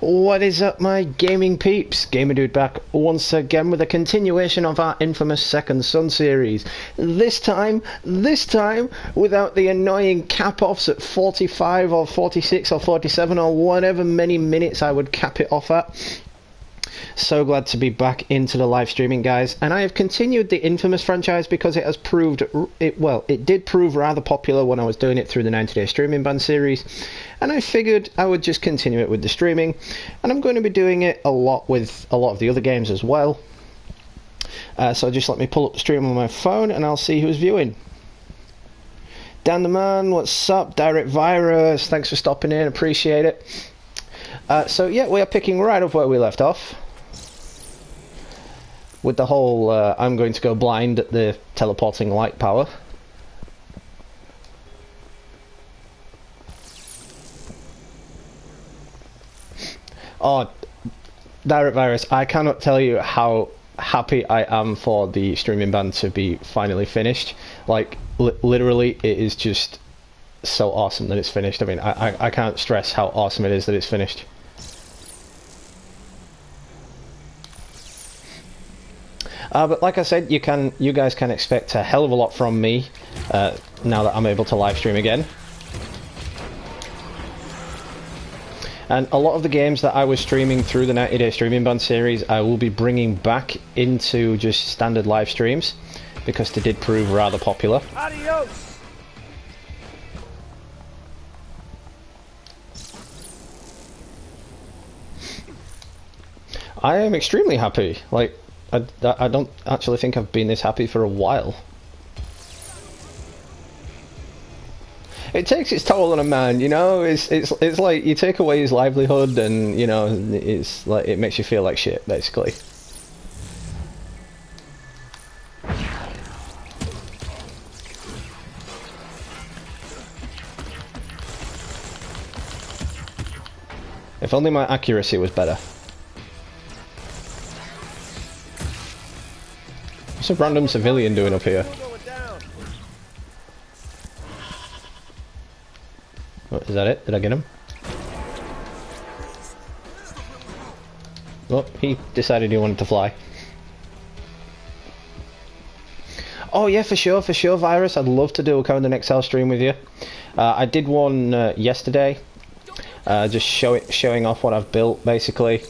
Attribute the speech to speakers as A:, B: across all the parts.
A: What is up, my gaming peeps? Gamer Dude back once again with a continuation of our infamous Second Son series. This time without the annoying cap-offs at 45 or 46 or 47 or whatever many minutes I would cap it off at. So glad to be back into the live streaming, guys, and I have continued the Infamous franchise because it has proved it did prove rather popular when I was doing it through the 90-day streaming ban series, and I figured I would just continue it with the streaming, and I'm going to be doing it a lot with a lot of the other games as well. So just let me pull up the stream on my phone and I'll see who's viewing. Dan the Man, what's up? Direct Virus, thanks for stopping in, appreciate it. So yeah, we are picking right up where we left off with the whole I'm going to go blind at the teleporting light power. Oh, Direct Virus, I cannot tell you how happy I am for the streaming ban to be finally finished. Like, literally, it is just so awesome that it's finished. I mean, I can't stress how awesome it is that it's finished. But like I said, you guys can expect a hell of a lot from me now that I'm able to live stream again. And a lot of the games that I was streaming through the 90-day streaming ban series, I will be bringing back into just standard live streams because they did prove rather popular.
B: Adios.
A: I am extremely happy. Like, I don't actually think I've been this happy for a while. It takes its toll on a man, you know. It's like you take away his livelihood, and you know, it's like it makes you feel like shit, basically. If only my accuracy was better. What's a random civilian doing up here? What, is that it? Did I get him? Oh, he decided he wanted to fly. Oh yeah, for sure, Virus. I'd love to do a Conan XL stream with you. I did one yesterday, just showing off what I've built, basically.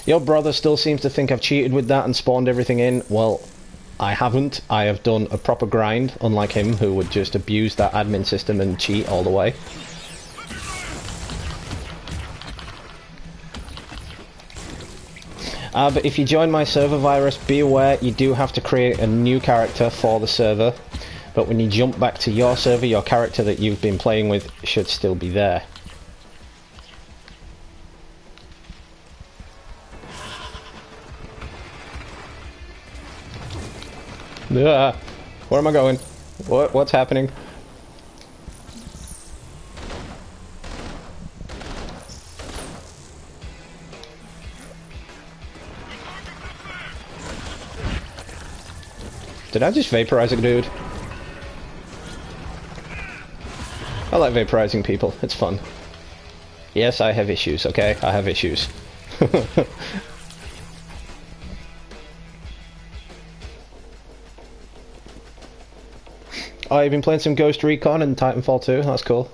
A: Your brother still seems to think I've cheated with that and spawned everything in. Well, I haven't. I have done a proper grind, unlike him, who would just abuse that admin system and cheat all the way. But if you join my server, Virus, be aware you do have to create a new character for the server. But when you jump back to your server, your character that you've been playing with should still be there. Where am I going? What's happening? Did I just vaporize a dude? I like vaporizing people. It's fun. Yes, I have issues, okay? I have issues. Oh, you've been playing some Ghost Recon and Titanfall 2, that's cool.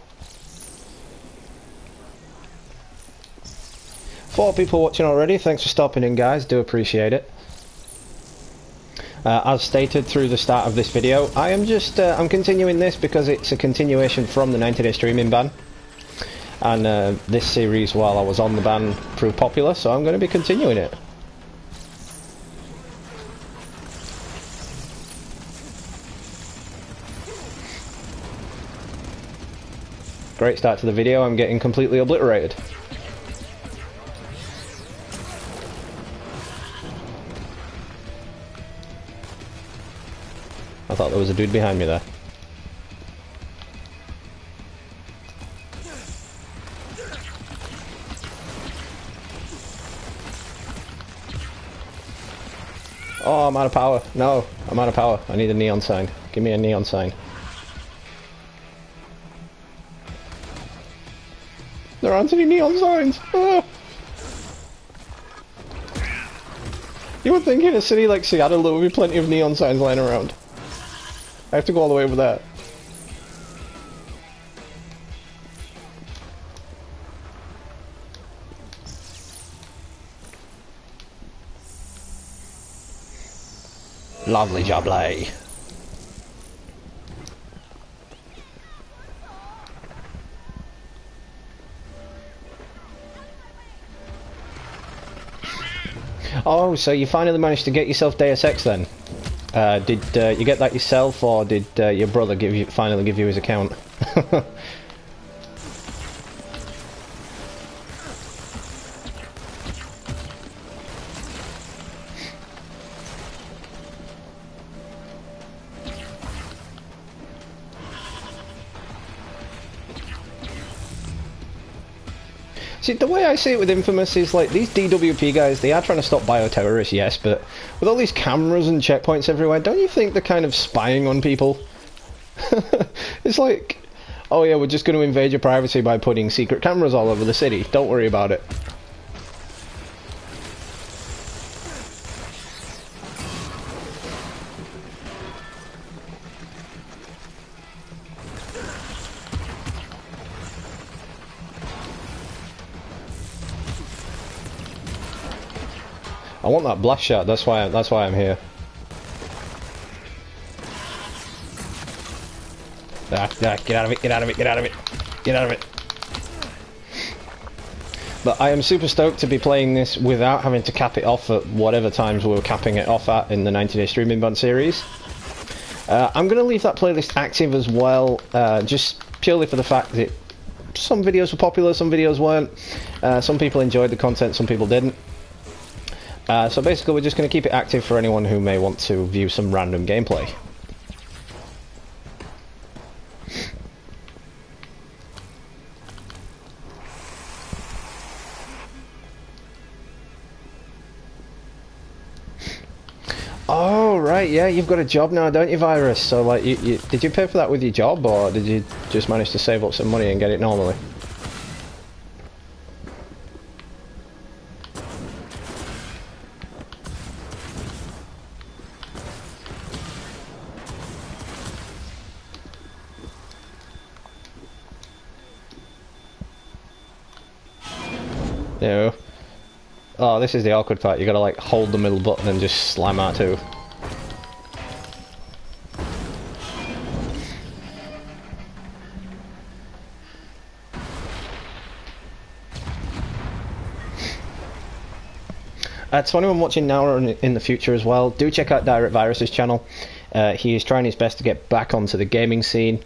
A: 4 people watching already, thanks for stopping in, guys, do appreciate it. As stated through the start of this video, I am just, I'm continuing this because it's a continuation from the 90-day streaming ban. And this series, while I was on the ban, proved popular, so I'm going to be continuing it. Great start to the video, I'm getting completely obliterated. I thought there was a dude behind me there. Oh, I'm out of power. No, I'm out of power. I need a neon sign. Give me a neon sign. There aren't any neon signs. Oh. You would think in a city like Seattle there would be plenty of neon signs lying around. I have to go all the way over there. Lovely jubbly. Oh, so you finally managed to get yourself Deus Ex then? Did you get that yourself, or did your brother finally give you his account? See, the way I see it with Infamous is like these DWP guys, they are trying to stop bioterrorists, yes, but with all these cameras and checkpoints everywhere, don't you think they're kind of spying on people? It's like, oh yeah, we're just going to invade your privacy by putting secret cameras all over the city. Don't worry about it. I want that blast shot. That's why I'm here. Get out of it! Get out of it! Get out of it! Get out of it! But I am super stoked to be playing this without having to cap it off at whatever times we were capping it off at in the 90-day streaming ban series. I'm going to leave that playlist active as well, just purely for the fact that some videos were popular, some videos weren't. Some people enjoyed the content, some people didn't. So basically we're just going to keep it active for anyone who may want to view some random gameplay. Oh right, yeah, you've got a job now, don't you, Virus? So like, did you pay for that with your job, or did you just manage to save up some money and get it normally? No. Oh, this is the awkward part. You gotta like hold the middle button and just slam out too. To anyone watching now or in the future as well, do check out Direct Virus's channel. He is trying his best to get back onto the gaming scene.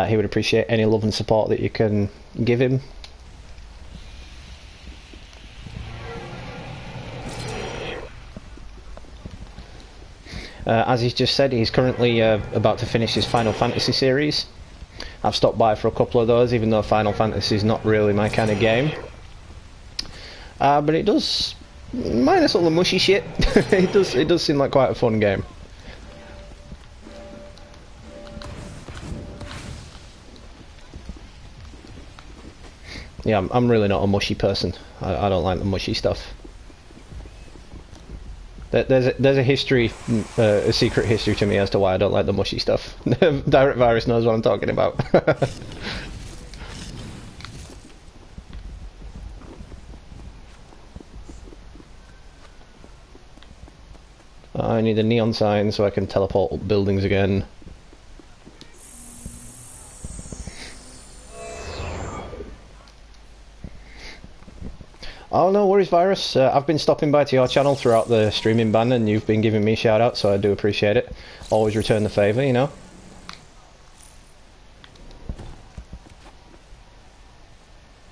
A: He would appreciate any love and support that you can give him. As he's just said, he's currently about to finish his Final Fantasy series. I've stopped by for a couple of those, even though Final Fantasy is not really my kind of game. But it does, minus all the mushy shit, it does seem like quite a fun game. Yeah, I'm really not a mushy person. I don't like the mushy stuff. There's a history, a secret history to me as to why I don't like the mushy stuff. Direct Virus knows what I'm talking about. I need a neon sign so I can teleport up buildings again. Oh, no worries, Virus. I've been stopping by to your channel throughout the streaming ban, and you've been giving me shout-outs, so I do appreciate it. Always return the favour, you know.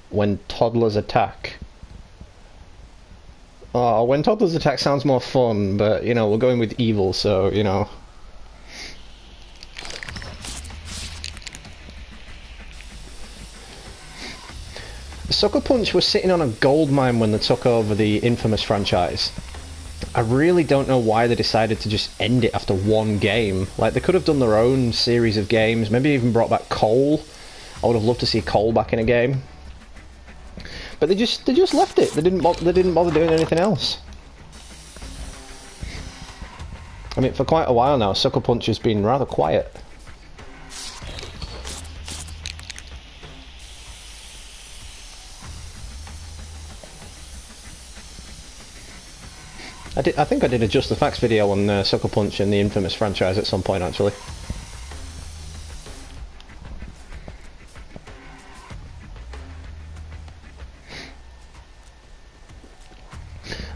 A: When toddlers attack. Oh, when toddlers attack sounds more fun, but, you know, we're going with evil, so, you know. Sucker Punch was sitting on a gold mine when they took over the Infamous franchise. I really don't know why they decided to just end it after one game. Like, they could have done their own series of games, maybe even brought back Cole. I would have loved to see Cole back in a game. But they just left it. They didn't bother doing anything else. mean, for quite a while now, Sucker Punch has been rather quiet. I think I did a Just the Facts video on Sucker Punch and the Infamous franchise at some point, actually.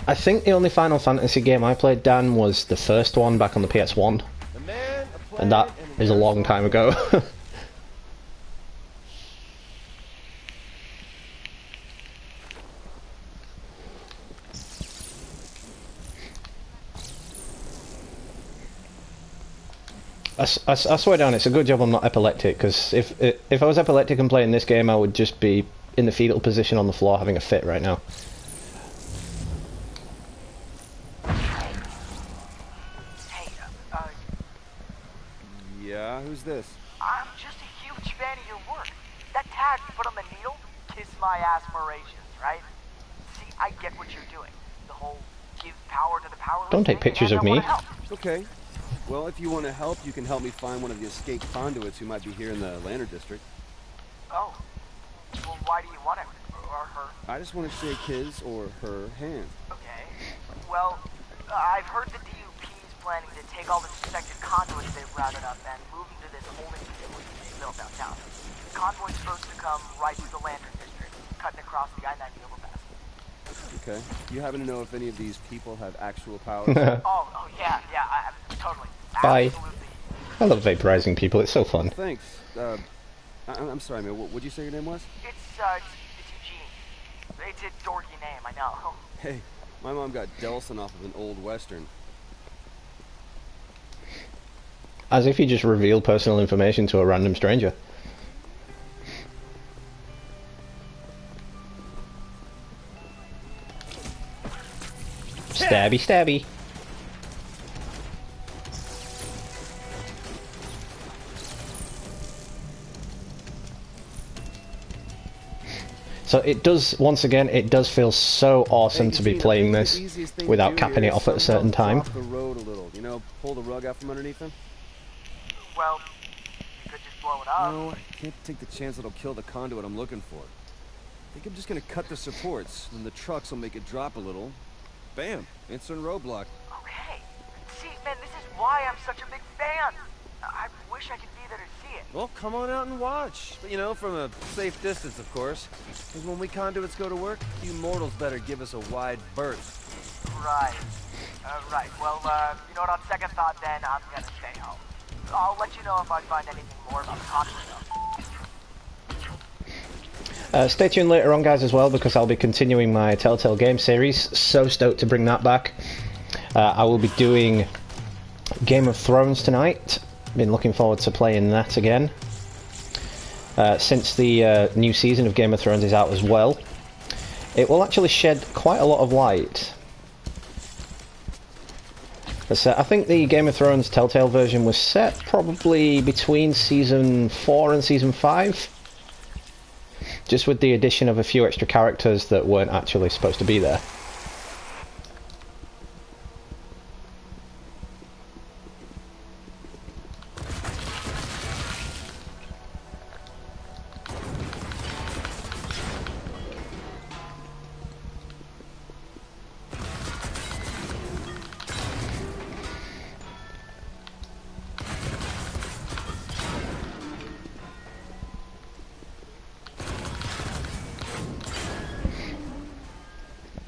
A: I think the only Final Fantasy game I played, Dan, was the first one back on the PS1. And that is a long time ago. I swear down, it's a good job I'm not epileptic, because if I was epileptic and playing this game, I would just be in the fetal position on the floor having a fit right now.
B: Yeah, who's this?
C: I'm just a huge fan of your work. That tag you put on the needle, kiss my aspirations, right? See, I get what you're doing. The whole give power to the powerless.
A: Don't take pictures of me.
B: Okay. Well, if you want to help, you can help me find one of the escaped conduits who might be here in the Lantern District.
C: Oh. Well, why do you want him? Or her?
B: I just want to shake his or her hand.
C: Okay. Well, I've heard the DUP's planning to take all the suspected conduits they've routed up and move them to this holding facility they built downtown. The convoy's supposed to come right through the Lantern District, cutting across the I-90 overpass.
B: Okay. You happen to know if any of these people have actual powers?
C: oh, yeah, totally.
A: Bye.
C: Absolutely.
A: I love vaporizing people, it's so fun.
B: Thanks. I'm sorry, man. What'd you say your name was?
C: It's Eugene. It's a dorky name, I know.
B: Hey, my mom got Delson off of an old Western.
A: As if you just revealed personal information to a random stranger. Stabby, stabby. So it does, once again, it does feel so awesome to be playing this without capping it off at a certain time.
B: Off the road a little, you know, pull the rug out from underneath them.
C: Well, you could just blow it up.
B: No, I can't take the chance it'll kill the conduit I'm looking for. I think I'm just gonna cut the supports, and the trucks will make it drop a little. Bam! Instant roadblock.
C: Okay. See, man, this is why I'm such a big fan. I wish I could be there to see it.
B: Well, come on out and watch. But, you know, from a safe distance, of course. Because when we conduits go to work, you mortals better give us a wide berth.
C: Right. Right. Well, you know what, on second thought then, I'm gonna stay home. I'll let you know if I find anything more about the conduit though.
A: Stay tuned later on, guys, as well, because I'll be continuing my Telltale game series. So stoked to bring that back. I will be doing Game of Thrones tonight. Been looking forward to playing that again. Since the new season of Game of Thrones is out as well, it will actually shed quite a lot of light. I think the Game of Thrones Telltale version was set probably between Season 4 and Season 5. Just with the addition of a few extra characters that weren't actually supposed to be there.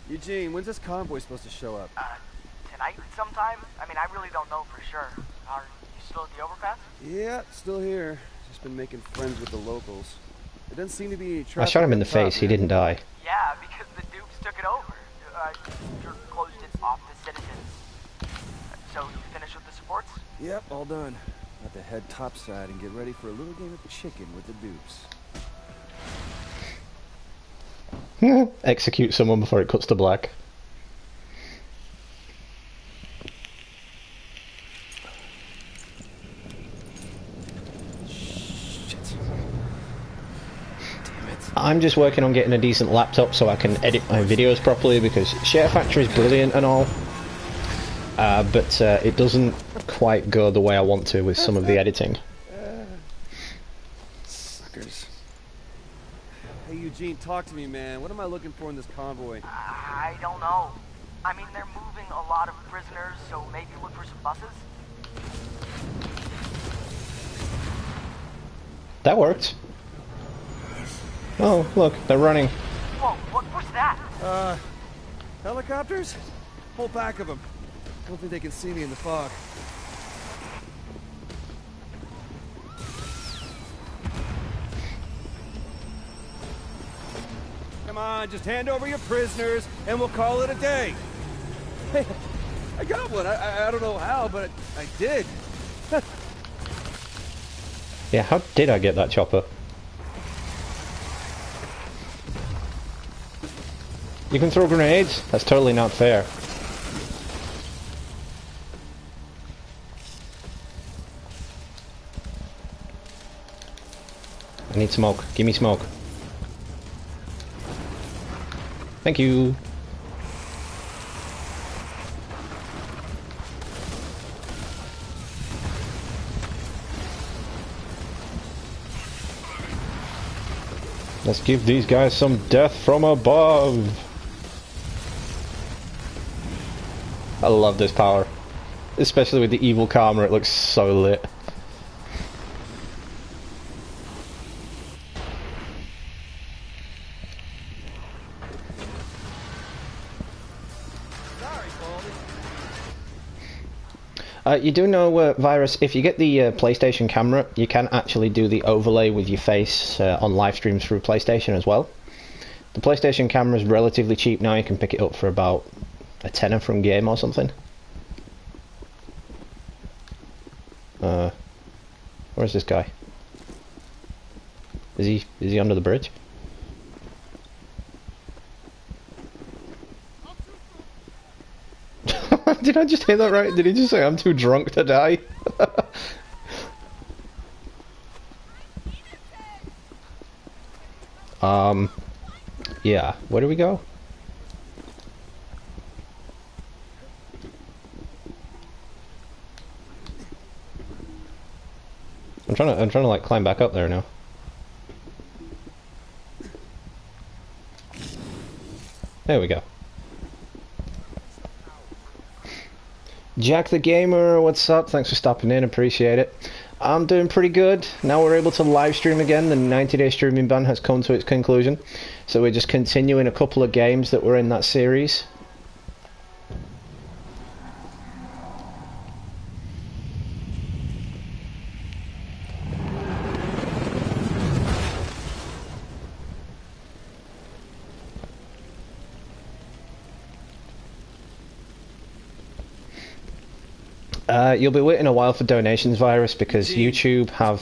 B: Eugene, when's this convoy supposed to show up?
C: Tonight sometime? I mean, I really don't know for sure. Are you still at the overpass?
B: Yeah, still here. Just been making friends with the locals. There doesn't seem to be any
A: I
B: traffic.
A: shot him in the
B: up top,
A: face, he
B: man.
A: didn't die.
C: Yeah, because the dupes took it over. You're closed it off to citizens. So you finished with the supports?
B: Yep, all done. About to head topside and get ready for a little game of chicken with the dupes.
A: Execute someone before it cuts to black. I'm just working on getting a decent laptop so I can edit my videos properly, because Share Factory is brilliant and all, but it doesn't quite go the way I want to with some of the editing.
B: Suckers. Hey, Eugene, talk to me, man. What am I looking for in this convoy?
C: I don't know. I mean, they're moving a lot of prisoners, so maybe look for some buses?
A: That worked. Oh, look, they're running.
C: Whoa, what's that?
B: Helicopters? Whole pack of them. I don't think they can see me in the fog. Come on, just hand over your prisoners, and we'll call it a day. Hey, I got one. I don't know how, but I did.
A: Yeah, how did I get that chopper? You can throw grenades? That's totally not fair. I need smoke. Give me smoke. Thank you. Let's give these guys some death from above. I love this power. Especially with the evil karma, it looks so lit. You do know, Virus, if you get the PlayStation camera, you can actually do the overlay with your face on live streams through PlayStation as well. The PlayStation camera is relatively cheap now, you can pick it up for about a tenner from Game or something. Where's this guy? Is he under the bridge? Did I just hear that right? Did he just say I'm too drunk to die? Yeah. Where do we go? I'm trying to like climb back up there now. There we go. Jack the Gamer, what's up? Thanks for stopping in, appreciate it. I'm doing pretty good. Now we're able to live stream again. The 90-day streaming ban has come to its conclusion. So we're just continuing a couple of games that were in that series. You'll be waiting a while for donations, Virus, because YouTube have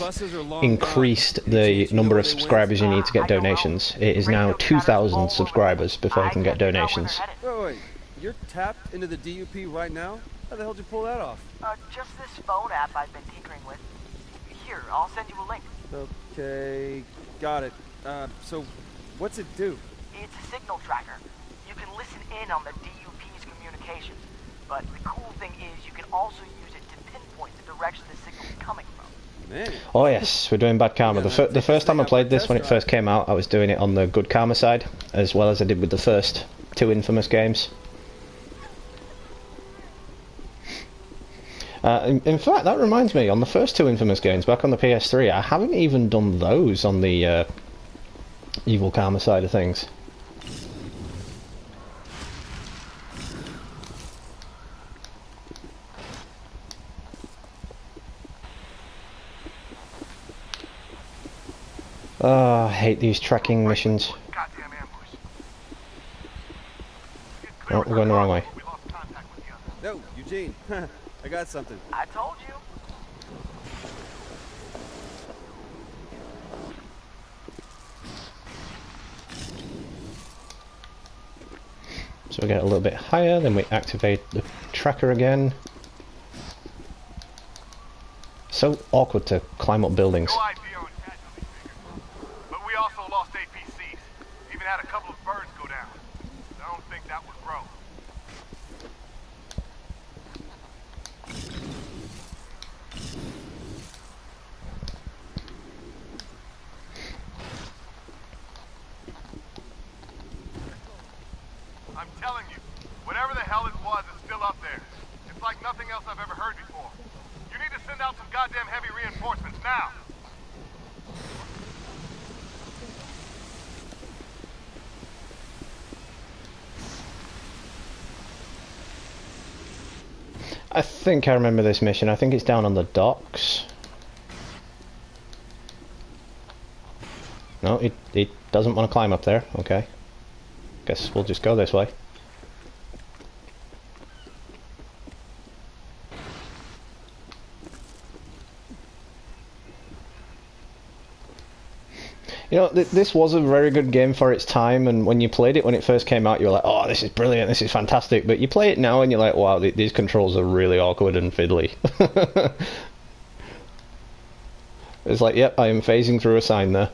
A: increased the number of subscribers you need to get donations. It is now 2,000 subscribers before you can get donations.
B: Wait, you're tapped into the DUP right now? How the hell did you pull that off?
C: Just this phone app I've been tinkering with. Here, I'll send you a link.
B: Okay, got it. So, what's it do?
C: It's a signal tracker. You can listen in on the DUP's communications. But the cool thing is you can also use it to pinpoint the direction the signal is coming from.
B: Man.
A: Oh yes, we're doing bad karma. The first time I played this, when it first came out, I was doing it on the good karma side, as well as I did with the first two Infamous games. In fact, that reminds me, on the first two Infamous games, back on the PS3, I haven't even done those on the evil karma side of things. Oh, I hate these tracking missions. Oh, we're going the wrong way.
B: No, Eugene. I got something.
C: I told you.
A: So we get a little bit higher, then we activate the tracker again. So awkward to climb up buildings.
D: Had a couple of birds go down. I don't think that would grow. Whatever the hell it was is still up there. It's like nothing else I've ever heard before. You need to send out some goddamn heavy reinforcements now.
A: I think I remember this mission. I think it's down on the docks. No, it doesn't want to climb up there. Okay. Guess we'll just go this way. You know, this was a very good game for its time, and when you played it when it first came out, you were like, oh, this is brilliant, this is fantastic, but you play it now and you're like, wow, these controls are really awkward and fiddly. It's like, yep, I am phasing through a sign there.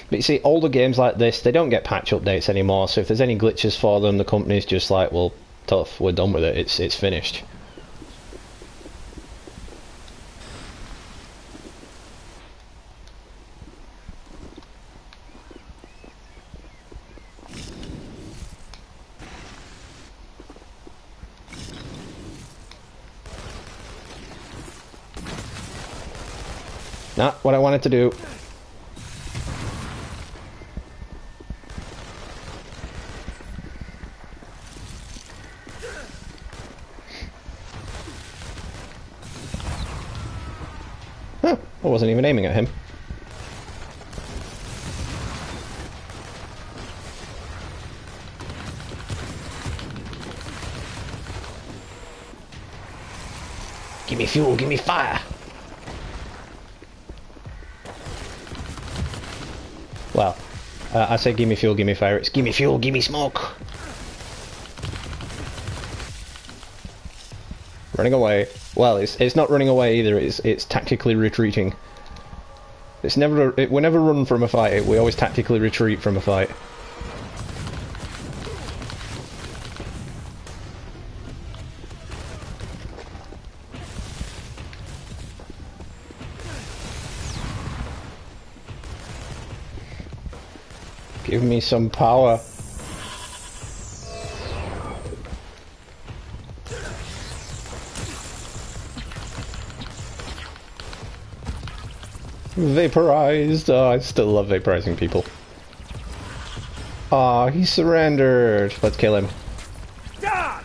A: But you see, older games like this, they don't get patch updates anymore, so if there's any glitches for them, the company's just like, well, tough, we're done with it, it's finished. Not what I wanted to do. Huh, I wasn't even aiming at him. Give me fuel, give me fire. Well, I say give me fuel, give me fire. It's give me fuel, give me smoke. Running away. Well, it's not running away either. It's tactically retreating. It's never. We never run from a fight. We always tactically retreat from a fight. Give me some power. Vaporized. Oh, I still love vaporizing people. Aw, he surrendered. Let's kill him.
D: God!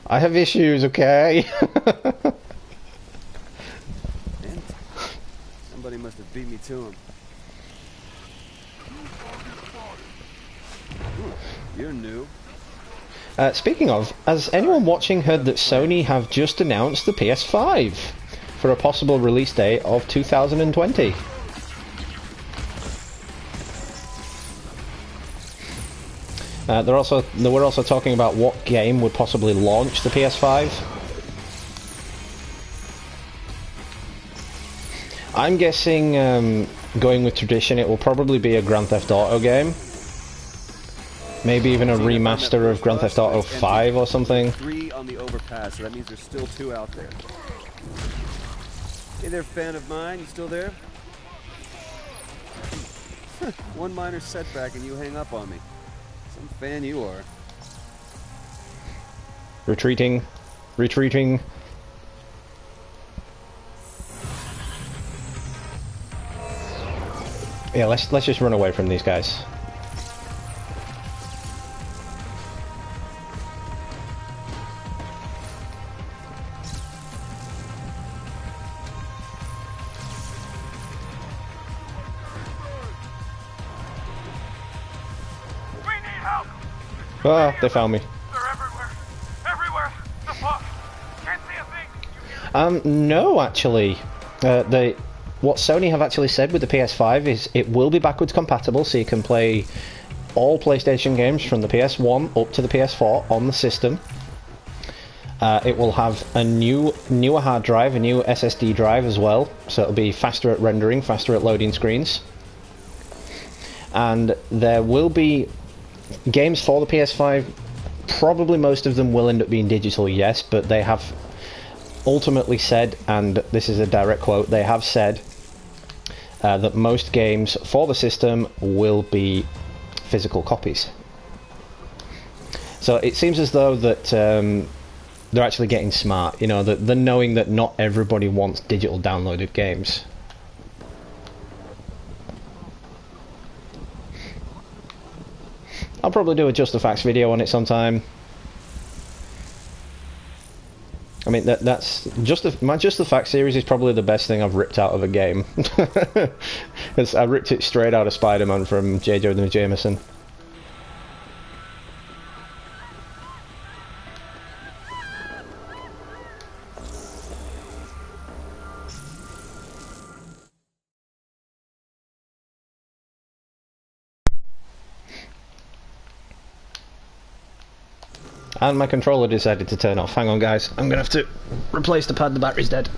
A: I have issues, okay?
B: Somebody must have beat me to him. You're new.
A: Speaking of, has anyone watching heard that Sony have just announced the PS5 for a possible release date of 2020? They were also talking about what game would possibly launch the PS5. I'm guessing, going with tradition, it will probably be a Grand Theft Auto game. Maybe even a remaster of Grand Theft Auto 5 or something.
B: 3 on the overpass, so that means there's still 2 out there. Hey there, fan of mine, you still there? One minor setback and you hang up on me. Some fan you are.
A: Retreating. Retreating. Yeah, let's just run away from these guys. Ah, they found me.
D: They're everywhere. Everywhere. The fuck? Can't see a thing.
A: No, actually. What Sony have actually said with the PS5 is it will be backwards compatible, so you can play all PlayStation games from the PS1 up to the PS4 on the system. It will have a newer hard drive, a new SSD drive as well, so it'll be faster at rendering, faster at loading screens. And there will be games for the PS5, probably most of them will end up being digital, yes, but they have ultimately said, and this is a direct quote, they have said that most games for the system will be physical copies. So it seems as though that they're actually getting smart, you know, that they're knowing that not everybody wants digital downloaded games. I'll probably do a Just the Facts video on it sometime. I mean, that's my Just the Facts series is probably the best thing I've ripped out of a game. Because I ripped it straight out of Spider-Man from J. Jonah Jameson. And my controller decided to turn off. Hang on, guys. I'm gonna have to replace the pad. The battery's dead.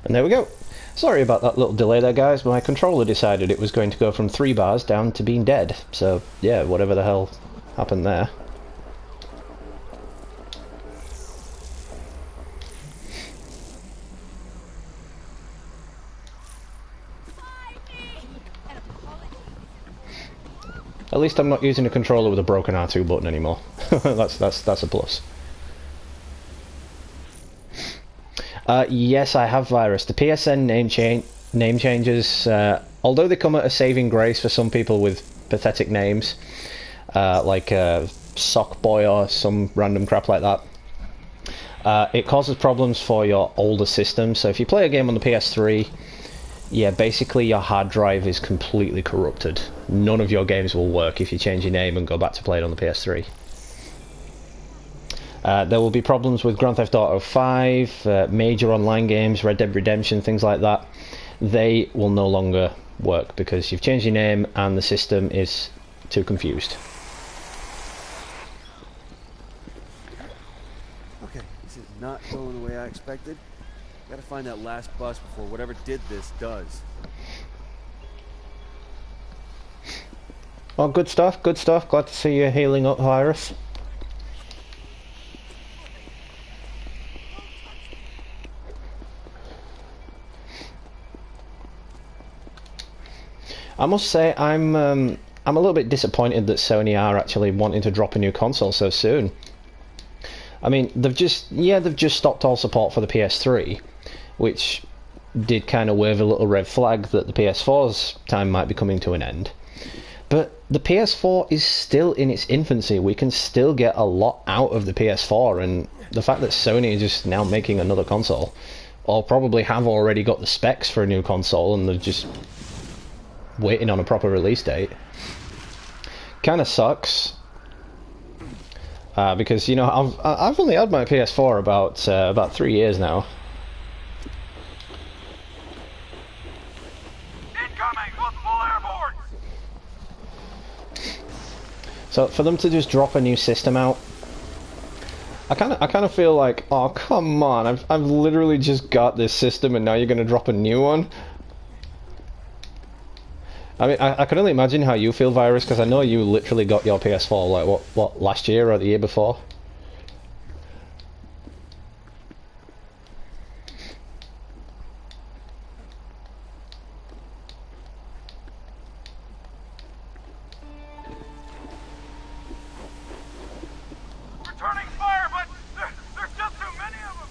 A: And there we go. Sorry about that little delay there, guys. My controller decided it was going to go from 3 bars down to being dead. So, yeah, whatever the hell happened there. At least I'm not using a controller with a broken R2 button anymore. that's a plus. Yes, I have Virus. The PSN name changes, although they come at a saving grace for some people with pathetic names, like Sock Boy or some random crap like that. It causes problems for your older systems. So if you play a game on the PS3, yeah, basically your hard drive is completely corrupted. None of your games will work if you change your name and go back to play it on the PS3. There will be problems with Grand Theft Auto 5, major online games, Red Dead Redemption, things like that. They will no longer work because you've changed your name and the system is too confused.
B: Okay, this is not going the way I expected. Gotta find that last bus before whatever did this does.
A: Well, good stuff, good stuff. Glad to see you healing up, Virus. I must say, I'm a little bit disappointed that Sony are actually wanting to drop a new console so soon. I mean, they've just stopped all support for the PS3, which did kind of wave a little red flag that the PS4's time might be coming to an end. But the PS4 is still in its infancy. We can still get a lot out of the PS4, and the fact that Sony is just now making another console, or probably have already got the specs for a new console, and they're just waiting on a proper release date, kind of sucks. Because, you know, I've only had my PS4 about 3 years now.
D: Incoming! Multiple airborne!
A: So for them to just drop a new system out, I kind of feel like, oh come on, I've literally just got this system and now you're gonna drop a new one. I mean, I can only imagine how you feel, Virus, because I know you literally got your PS4 like what last year or the year before.
D: Returning fire, but there's just too many of them!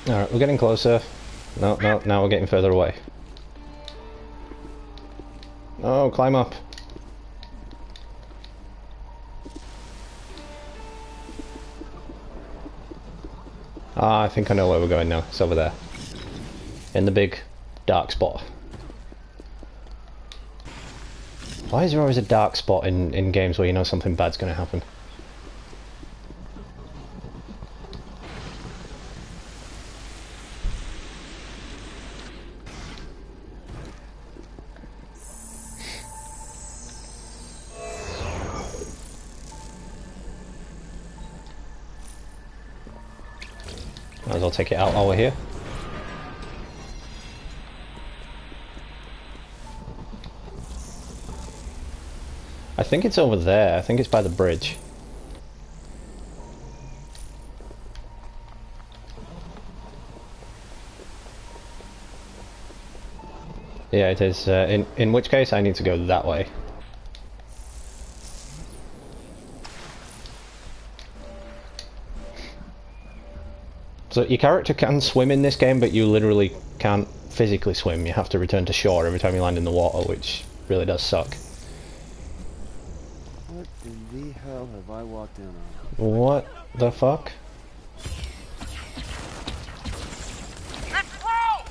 A: Alright, we're getting closer. No, now we're getting further away. Oh, climb up. Ah, I think I know where we're going now. It's over there. In the big dark spot. Why is there always a dark spot in games where you know something bad's going to happen? Might as well take it out while we're here. I think it's over there. I think it's by the bridge. Yeah, it is. In which case, I need to go that way. So your character can swim in this game, but you literally can't physically swim. You have to return to shore every time you land in the water, which really does suck.
B: What in the hell have I walked in on?
A: What the fuck?
D: It's Bro!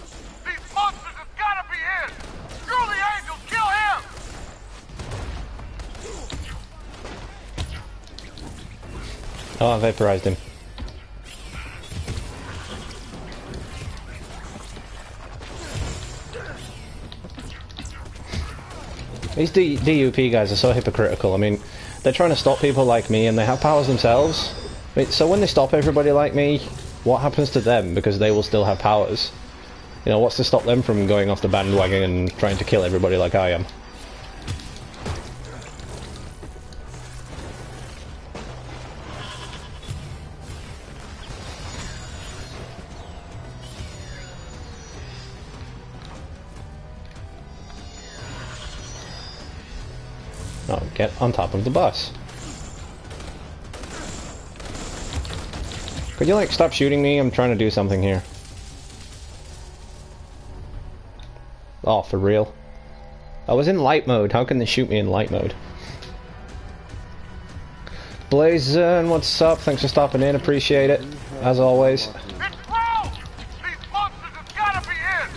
D: These monsters have gotta be his! Screw the angels, kill him!
A: Oh, I vaporized him. These DUP guys are so hypocritical. I mean, they're trying to stop people like me, and they have powers themselves. I mean, so when they stop everybody like me, what happens to them? Because they will still have powers. You know, what's to stop them from going off the bandwagon and trying to kill everybody like I am? Oh, get on top of the bus. Could you, like, stop shooting me? I'm trying to do something here. Oh, for real? I was in light mode. How can they shoot me in light mode? Blazin', what's up? Thanks for stopping in. Appreciate it. As always.
D: It's Bro! These monsters have gotta be his!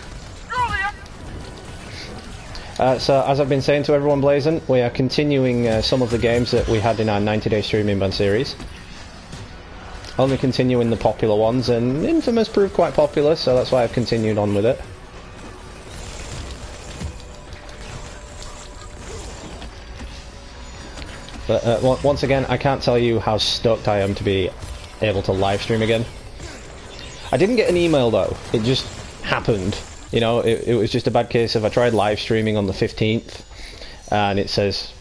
D: Screw the...
A: So, as I've been saying to everyone, Blazin', we are continuing some of the games that we had in our 90-day streaming ban series. Only continuing the popular ones, and Infamous proved quite popular, so that's why I've continued on with it. But once again, I can't tell you how stoked I am to be able to live stream again. I didn't get an email though, it just happened. You know, it was just a bad case of I tried live streaming on the 15th, and it says,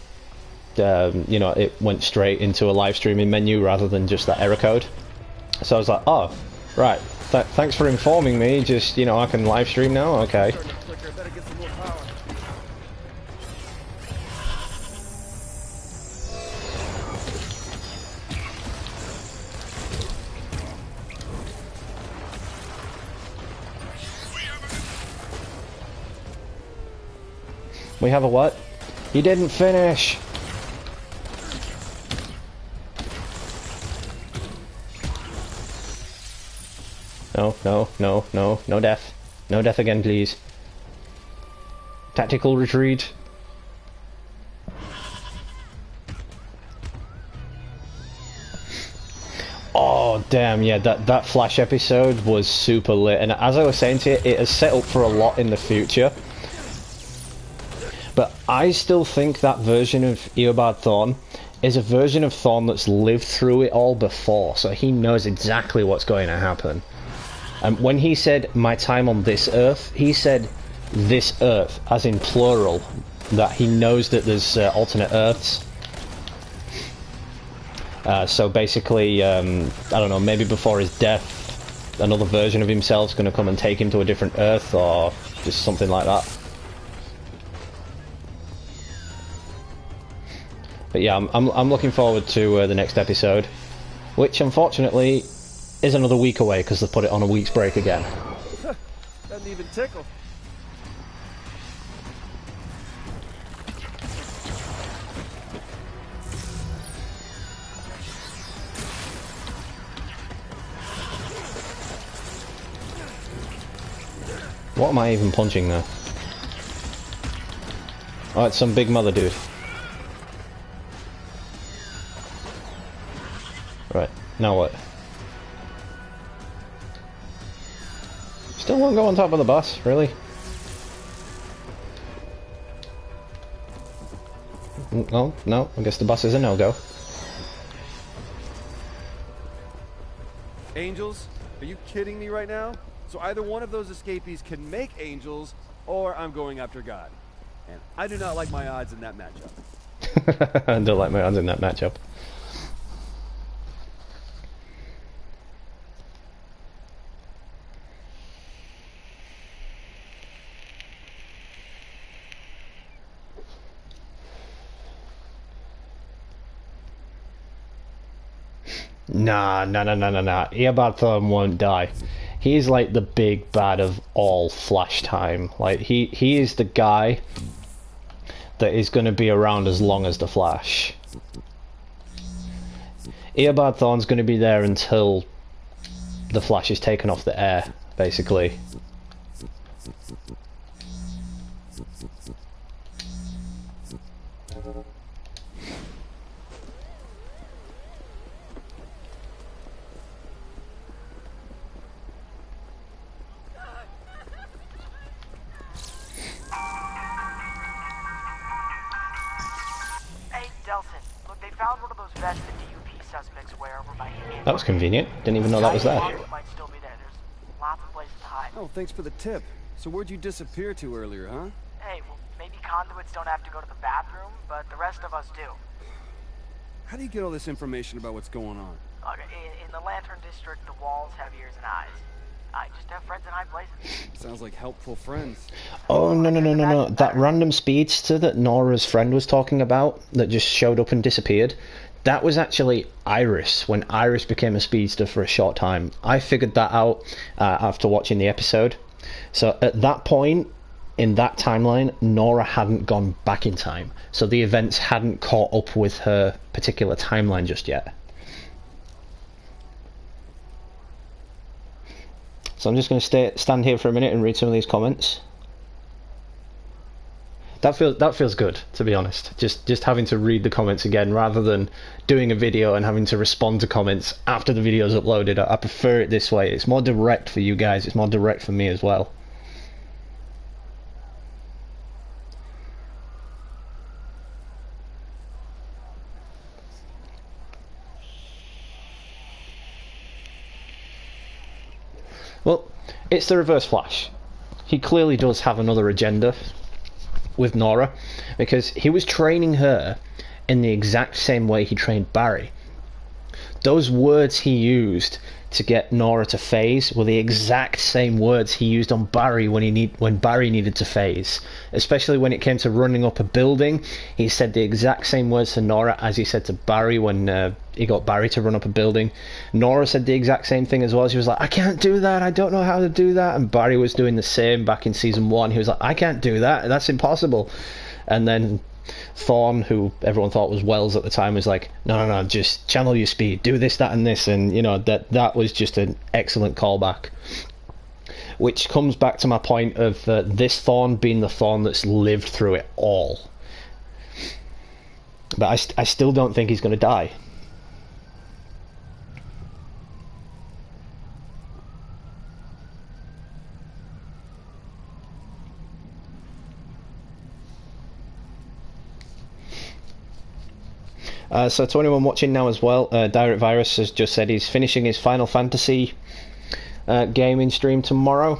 A: you know, it went straight into a live streaming menu rather than just that error code. So I was like, oh, right, thanks for informing me, just, you know, I can live stream now? Okay. We have a what? You didn't finish! No, no, no, no, no death. No death again, please. Tactical retreat. Oh, damn, yeah, that Flash episode was super lit. And as I was saying to you, it has set up for a lot in the future. But I still think that version of Eobard Thawne is a version of Thawne that's lived through it all before, so he knows exactly what's going to happen. And when he said, my time on this Earth, he said this Earth, as in plural, that he knows that there's alternate Earths. So basically, I don't know, maybe before his death, another version of himself's going to come and take him to a different Earth, or just something like that. But yeah, I'm looking forward to the next episode, which unfortunately is another week away because they've put it on a week's break again.
B: Doesn't even tickle.
A: What am I even punching there? Oh, it's some big mother dude. Right, now what? Still won't go on top of the bus, really? No, no, I guess the bus is a no-go.
B: Angels, Are you kidding me right now? So either one of those escapees can make angels, or I'm going after God. And I do not like my odds in that matchup.
A: I don't like my odds in that matchup. Nah. Eobard Thorn won't die. He's like the big bad of all Flash time. Like he is the guy that is going to be around as long as the Flash. Eobard Thorn's going to be there until the Flash is taken off the air, basically. That was convenient. Didn't even know that was there.
C: Might still be there. There's lots of places to hide.
B: Oh, thanks for the tip. So where'd you disappear to earlier, huh?
C: Hey, well, maybe conduits don't have to go to the bathroom, but the rest of us do.
B: How do you get all this information about what's going on?
C: Look, in the Lantern District, the walls have ears and eyes. I just have friends in high places.
B: Sounds like helpful friends.
A: Oh, no. That random speedster that Nora's friend was talking about, that just showed up and disappeared, that was actually Iris, when Iris became a speedster for a short time. I figured that out after watching the episode. So at that point, in that timeline, Nora hadn't gone back in time. So the events hadn't caught up with her particular timeline just yet. So I'm just going to stand here for a minute and read some of these comments. That feels good, to be honest. Just having to read the comments again rather than doing a video and having to respond to comments after the video's uploaded. I prefer it this way. It's more direct for you guys. It's more direct for me as well. Well, it's the Reverse Flash. He clearly does have another agenda with Nora, because he was training her in the exact same way he trained Barry. Those words he used to get Nora to phase were the exact same words he used on Barry when Barry needed to phase. Especially when it came to running up a building, he said the exact same words to Nora as he said to Barry when he got Barry to run up a building. Nora said the exact same thing as well. She was like, I can't do that, I don't know how to do that. And Barry was doing the same back in season 1. He was like, I can't do that, that's impossible. And then Thorn, who everyone thought was Wells at the time, was like, no, just channel your speed, do this, that and this. And you know, that was just an excellent callback, which comes back to my point of this Thorn being the Thorn that's lived through it all. But I still don't think he's going to die. So to anyone watching now as well, Direct Virus has just said he's finishing his Final Fantasy gaming stream tomorrow,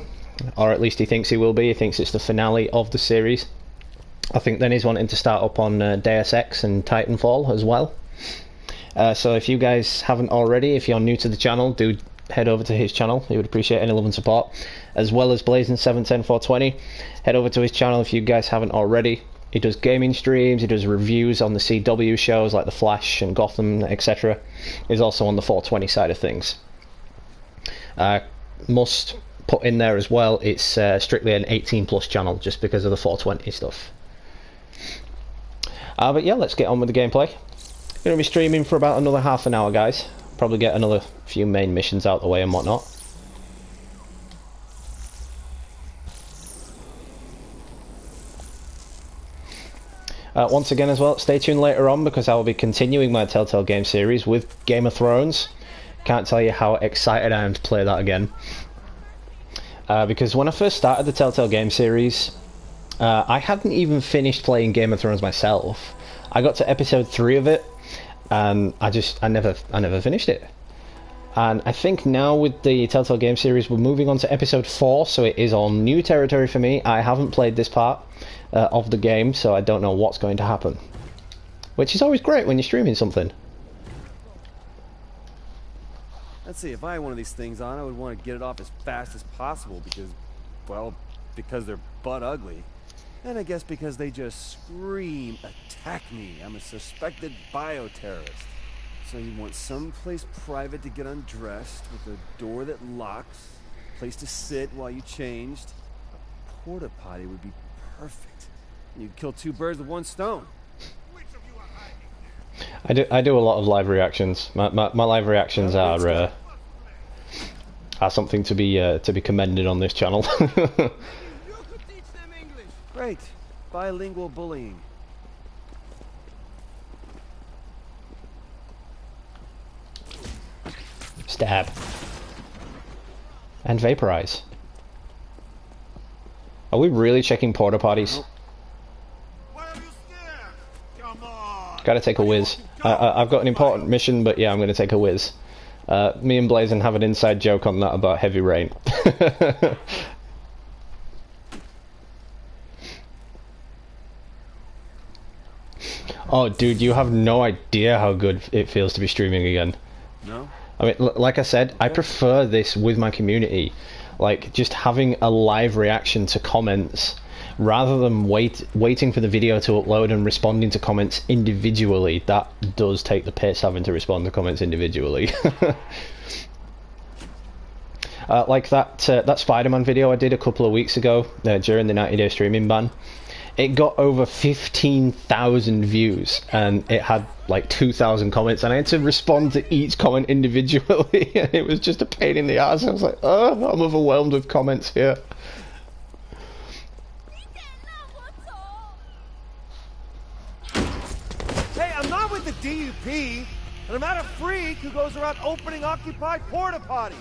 A: or at least he thinks he will be. He thinks it's the finale of the series. I think then he's wanting to start up on Deus Ex and Titanfall as well. So if you guys haven't already, if you're new to the channel, do head over to his channel. He would appreciate any love and support, as well as Blazing710420. Head over to his channel if you guys haven't already. He does gaming streams, he does reviews on the CW shows like The Flash and Gotham, etc. He's also on the 420 side of things. Must put in there as well, it's strictly an 18 plus channel just because of the 420 stuff. But yeah, let's get on with the gameplay. Going to be streaming for about another half an hour, guys. Probably get another few main missions out the way and whatnot. Once again as well, stay tuned later on because I will be continuing my Telltale game series with Game of Thrones. Can't tell you how excited I am to play that again. Because when I first started the Telltale game series, I hadn't even finished playing Game of Thrones myself. I got to episode 3 of it, and I never finished it. And I think now with the Telltale game series, we're moving on to episode 4, so it is all new territory for me. I haven't played this part of the game, so I don't know what's going to happen. Which is always great when you're streaming something.
B: Let's see, if I had one of these things on, I would want to get it off as fast as possible because, well, because they're butt ugly. And I guess because they just scream, attack me, I'm a suspected bioterrorist. So you want some place private to get undressed, with a door that locks, a place to sit while you changed. A porta potty would be perfect. You'd kill 2 birds with 1 stone.
A: I do a lot of live reactions. My live reactions are something to be commended on this channel.
B: Great. Bilingual bullying.
A: Stab. And vaporize. Are we really checking porta potties? Gotta take a whiz. I've got an important mission, but yeah, I'm gonna take a whiz. Me and Blazin have an inside joke on that about heavy rain. Oh, dude, you have no idea how good it feels to be streaming again.
B: No?
A: I mean, like I said, I prefer this with my community. Like, just having a live reaction to comments, rather than waiting for the video to upload and responding to comments individually. That does take the piss, having to respond to comments individually. Like that Spider-Man video I did a couple of weeks ago during the 90-day streaming ban. It got over 15,000 views and it had like 2,000 comments, and I had to respond to each comment individually. And it was just a pain in the ass. I was like, oh, I'm overwhelmed with comments here.
B: Hey, I'm not with the DUP, and I'm not a freak who goes around opening occupied porta potties.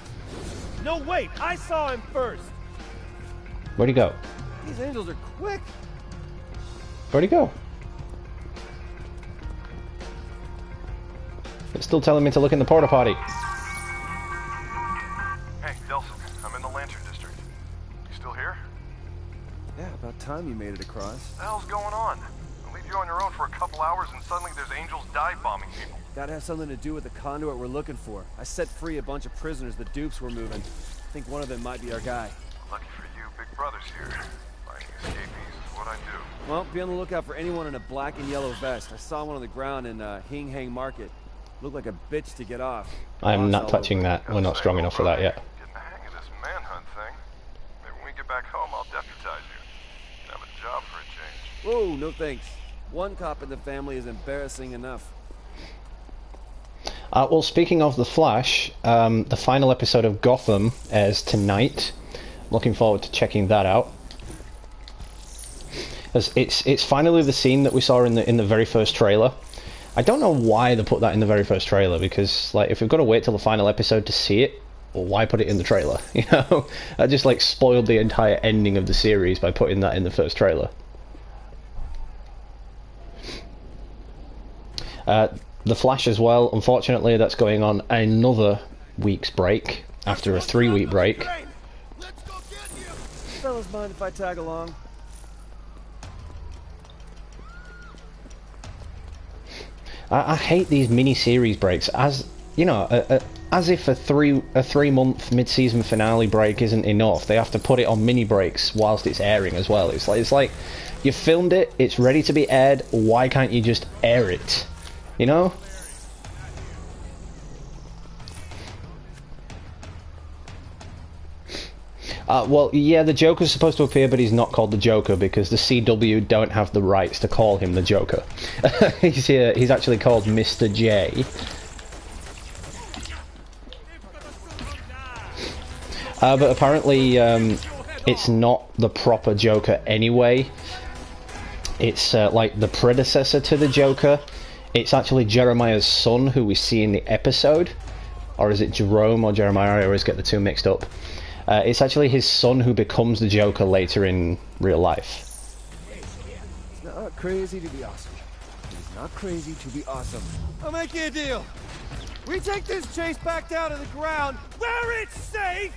B: No, wait, I saw him first.
A: Where'd he go?
B: These angels are quick.
A: Where'd he go? It's still telling me to look in the porta potty.
D: Hey, Delson, I'm in the Lantern District. You still here?
B: Yeah, about time you made it across.
D: What the hell's going on? I'll leave you on your own for a couple hours and suddenly there's angels dive bombing people.
B: Gotta have something to do with the conduit we're looking for. I set free a bunch of prisoners the dupes were moving. I think one of them might be our guy.
D: Lucky for you, Big Brother's here. Finding escapees is what I do.
B: Well, be on the lookout for anyone in a black and yellow vest. I saw one on the ground in Hing Hang Market. Looked like a bitch to get off.
A: I'm not touching that. We're not strong enough for that yet.
D: Getting the hang of this manhunt thing. Maybe when we get back home, I'll deputize you. Have a job for a change.
B: Whoa, no thanks. One cop in the family is embarrassing enough.
A: Well, speaking of The Flash, the final episode of Gotham airs tonight. Looking forward to checking that out. As it's finally the scene that we saw in the very first trailer. I don't know why they put that in the very first trailer, because like if we've got to wait till the final episode to see it, well, why put it in the trailer? You know, I just like spoiled the entire ending of the series by putting that in the first trailer. The Flash as well, unfortunately, that's going on another week's break after a 3-week break.
B: Fellas, mind if I tag along?
A: I hate these mini-series breaks, as you know, as if a 3-month mid-season finale break isn't enough. They have to put it on mini breaks whilst it's airing as well. It's like you filmed it, it's ready to be aired. Why can't you just air it? You know? Well, yeah, the Joker's supposed to appear, but he's not called the Joker because the CW don't have the rights to call him the Joker. He's actually called Mr. J. But apparently, it's not the proper Joker anyway. It's like the predecessor to the Joker. It's actually Jeremiah's son who we see in the episode. Or is it Jerome or Jeremiah? I always get the two mixed up. It's actually his son who becomes the Joker later in real life.
B: It's not crazy to be awesome. It's not crazy to be awesome. I'll make you a deal. We take this chase back down to the ground where it's safe,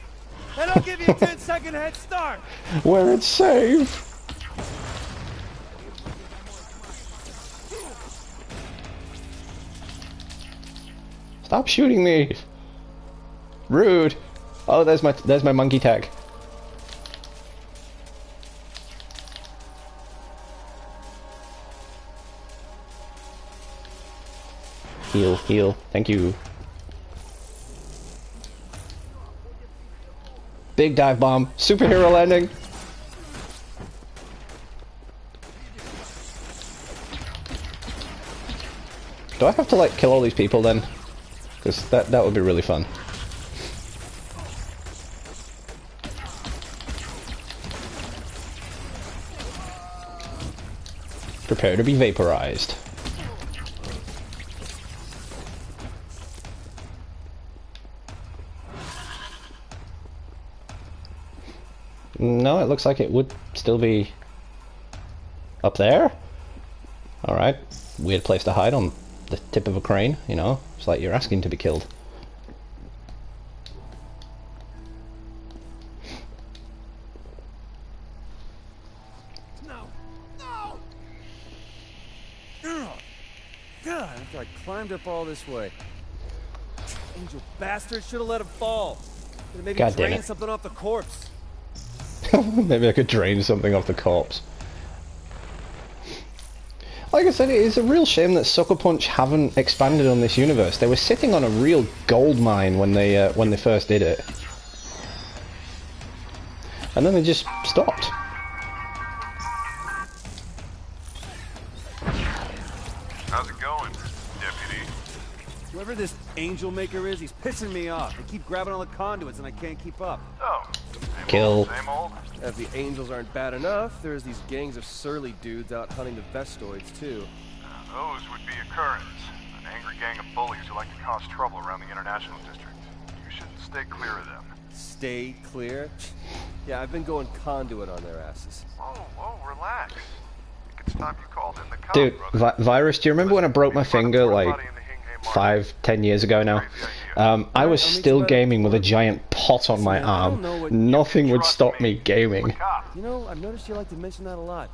B: and I'll give you a 10-second head start.
A: Where it's safe. Stop shooting me. Rude. Oh, there's my monkey tag. Heal, heal. Thank you. Big dive bomb. Superhero landing. Do I have to like kill all these people then? Because that would be really fun. Prepare to be vaporized. No, it looks like it would still be up there. Alright. Weird place to hide on the tip of a crane, you know. It's like you're asking to be killed.
B: No! No! Ugh. God, after I climbed up all this way. Angel bastard, should have let him fall. Could have maybe
A: God damn
B: drained
A: it.
B: something off the corpse.
A: Maybe I could drain something off the corpse. Like I said, it is a real shame that Sucker Punch haven't expanded on this universe. They were sitting on a real gold mine when they first did it, and then they just stopped.
D: How's it going, Deputy?
B: Whoever this angel maker is, he's pissing me off. They keep grabbing all the conduits and I can't keep up.
D: Oh,
A: Kill.
D: same old.
B: If the angels aren't bad enough, there's these gangs of surly dudes out hunting the Vestoids too.
D: Those would be a Currens, an angry gang of bullies who like to cause trouble around the International District. You should stay clear of them.
B: Stay clear? Yeah, I've been going conduit on their asses.
D: Whoa, relax. I think it's time you called in the cops,
A: Dude,
D: brother.
A: Virus, do you remember when I broke my finger like 5-10 years ago now? I was still gaming with a giant pot on my arm. Nothing would stop me gaming.
B: You know, I've noticed you like to mention that a lot.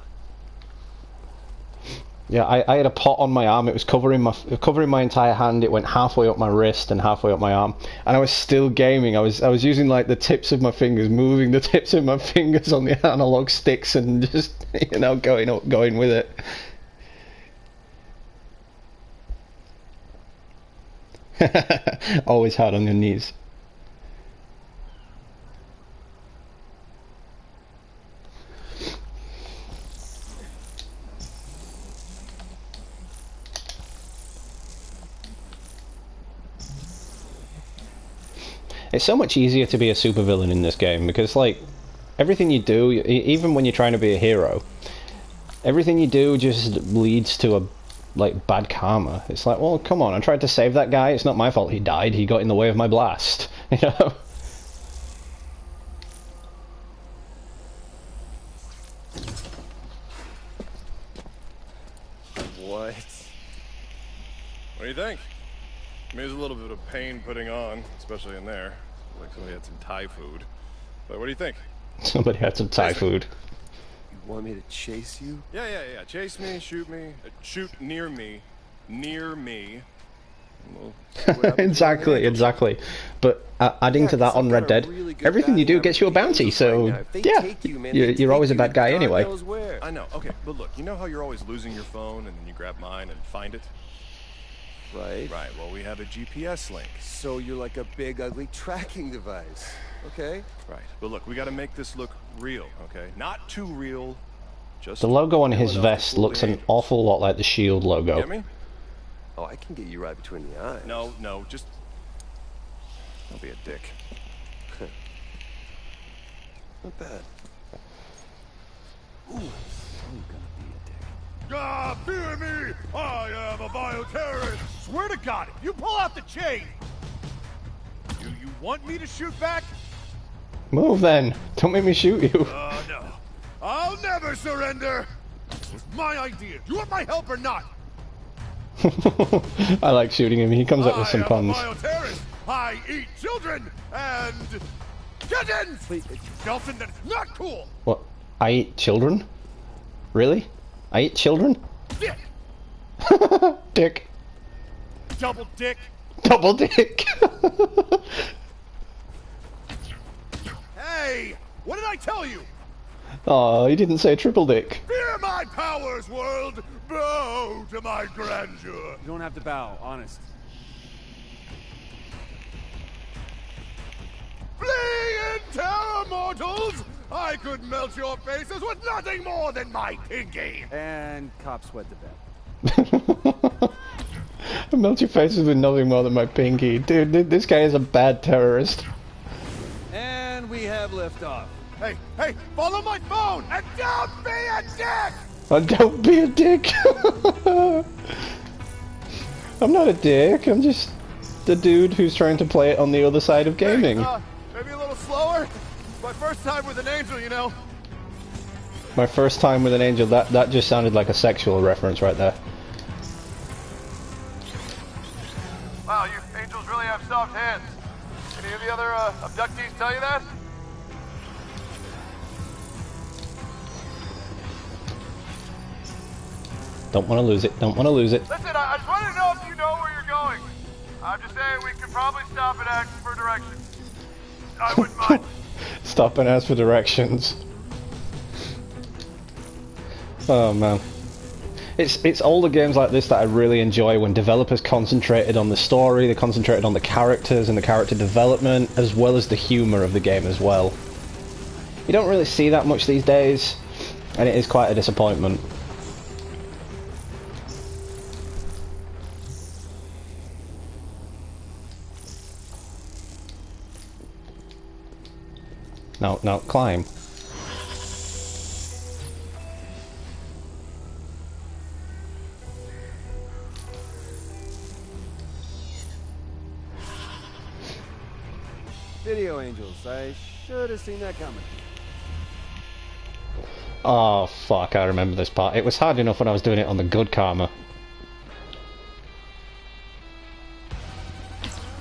A: Yeah, I had a pot on my arm. It was covering my entire hand. It went halfway up my wrist and halfway up my arm, and I was still gaming. I was using like the tips of my fingers, moving the tips of my fingers on the analog sticks, and just going with it. Always hard on your knees. It's so much easier to be a supervillain in this game because, like, everything you do, even when you're trying to be a hero, everything you do just leads to a like bad karma. It's like, well, come on, I tried to save that guy. It's not my fault he died. He got in the way of my blast. You know.
B: What?
E: What do you think? I mean, it was a little bit of pain putting on, especially in there. Like somebody had some Thai food. But what do you think?
A: Somebody had some Thai food.
B: You want me to chase you?
E: Yeah. Chase me, shoot near me. We'll see what happens.
A: Exactly. But adding to that on Red Dead, everything you do gets you a bounty, so yeah, you're always a bad guy anyway.
E: I know, okay, but look, you know how you're always losing your phone and then you grab mine and find it?
B: Right.
E: Right, well, we have a GPS link.
B: So you're like a big, ugly tracking device. Okay.
E: Right, but look, we gotta make this look real, okay? Not too real, just...
A: The logo on his
E: real
A: vest
E: enough
A: looks
E: to
A: an
E: fool
A: awful lot like the SHIELD logo.
E: Get me?
B: Oh, I can get you right between the eyes.
E: No, just... Don't be a dick.
B: Not bad. Ooh, I'm gonna be a dick.
D: Ah, fear me! I am a bioterrorist! Swear to God, if you pull out the chain! Do you want me to shoot back?
A: Move then. Don't make me shoot you.
D: No. I'll never surrender! This was my idea. Do you want my help or not?
A: I like shooting him. He comes up with some puns.
D: I am a bioterrorist. I eat children and kittens.
B: Please.
D: Nelson, that's not cool.
A: What? I eat children? Really? I eat children?
D: Dick.
A: Dick.
D: Double dick.
A: Double dick.
D: Hey, what did I tell you?
A: Oh, he didn't say triple dick.
D: Fear my powers, world. Bow to my grandeur.
B: You don't have to bow, honest.
D: Flee in terror, mortals! I could melt your faces with nothing more than my pinky!
B: And cop sweat the bed.
A: Melt your faces with nothing more than my pinky. Dude, this guy is a bad terrorist.
B: And we have liftoff.
D: Hey, hey, follow my phone and don't be a dick!
A: Oh, don't be a dick. I'm not a dick. I'm just the dude who's trying to play it on the other side of gaming.
D: Hey, maybe a little slower? It's my first time with an angel, you know.
A: My first time with an angel, that just sounded like a sexual reference right there.
D: Wow, you angels really have soft hands. Any of the other abductees tell you that?
A: Don't want to lose it. Don't want to lose it.
D: Listen, I just wanted to know if you know where you're going. I'm just saying we could probably stop and ask for directions. I wouldn't mind.
A: Stop and ask for directions. Oh man. It's all the games like this that I really enjoy when developers concentrated on the story, they concentrated on the characters and the character development, as well as the humour of the game as well. You don't really see that much these days, and it is quite a disappointment. No, climb.
B: Video angels. I should have seen that coming.
A: Oh fuck, I remember this part. It was hard enough when I was doing it on the good karma.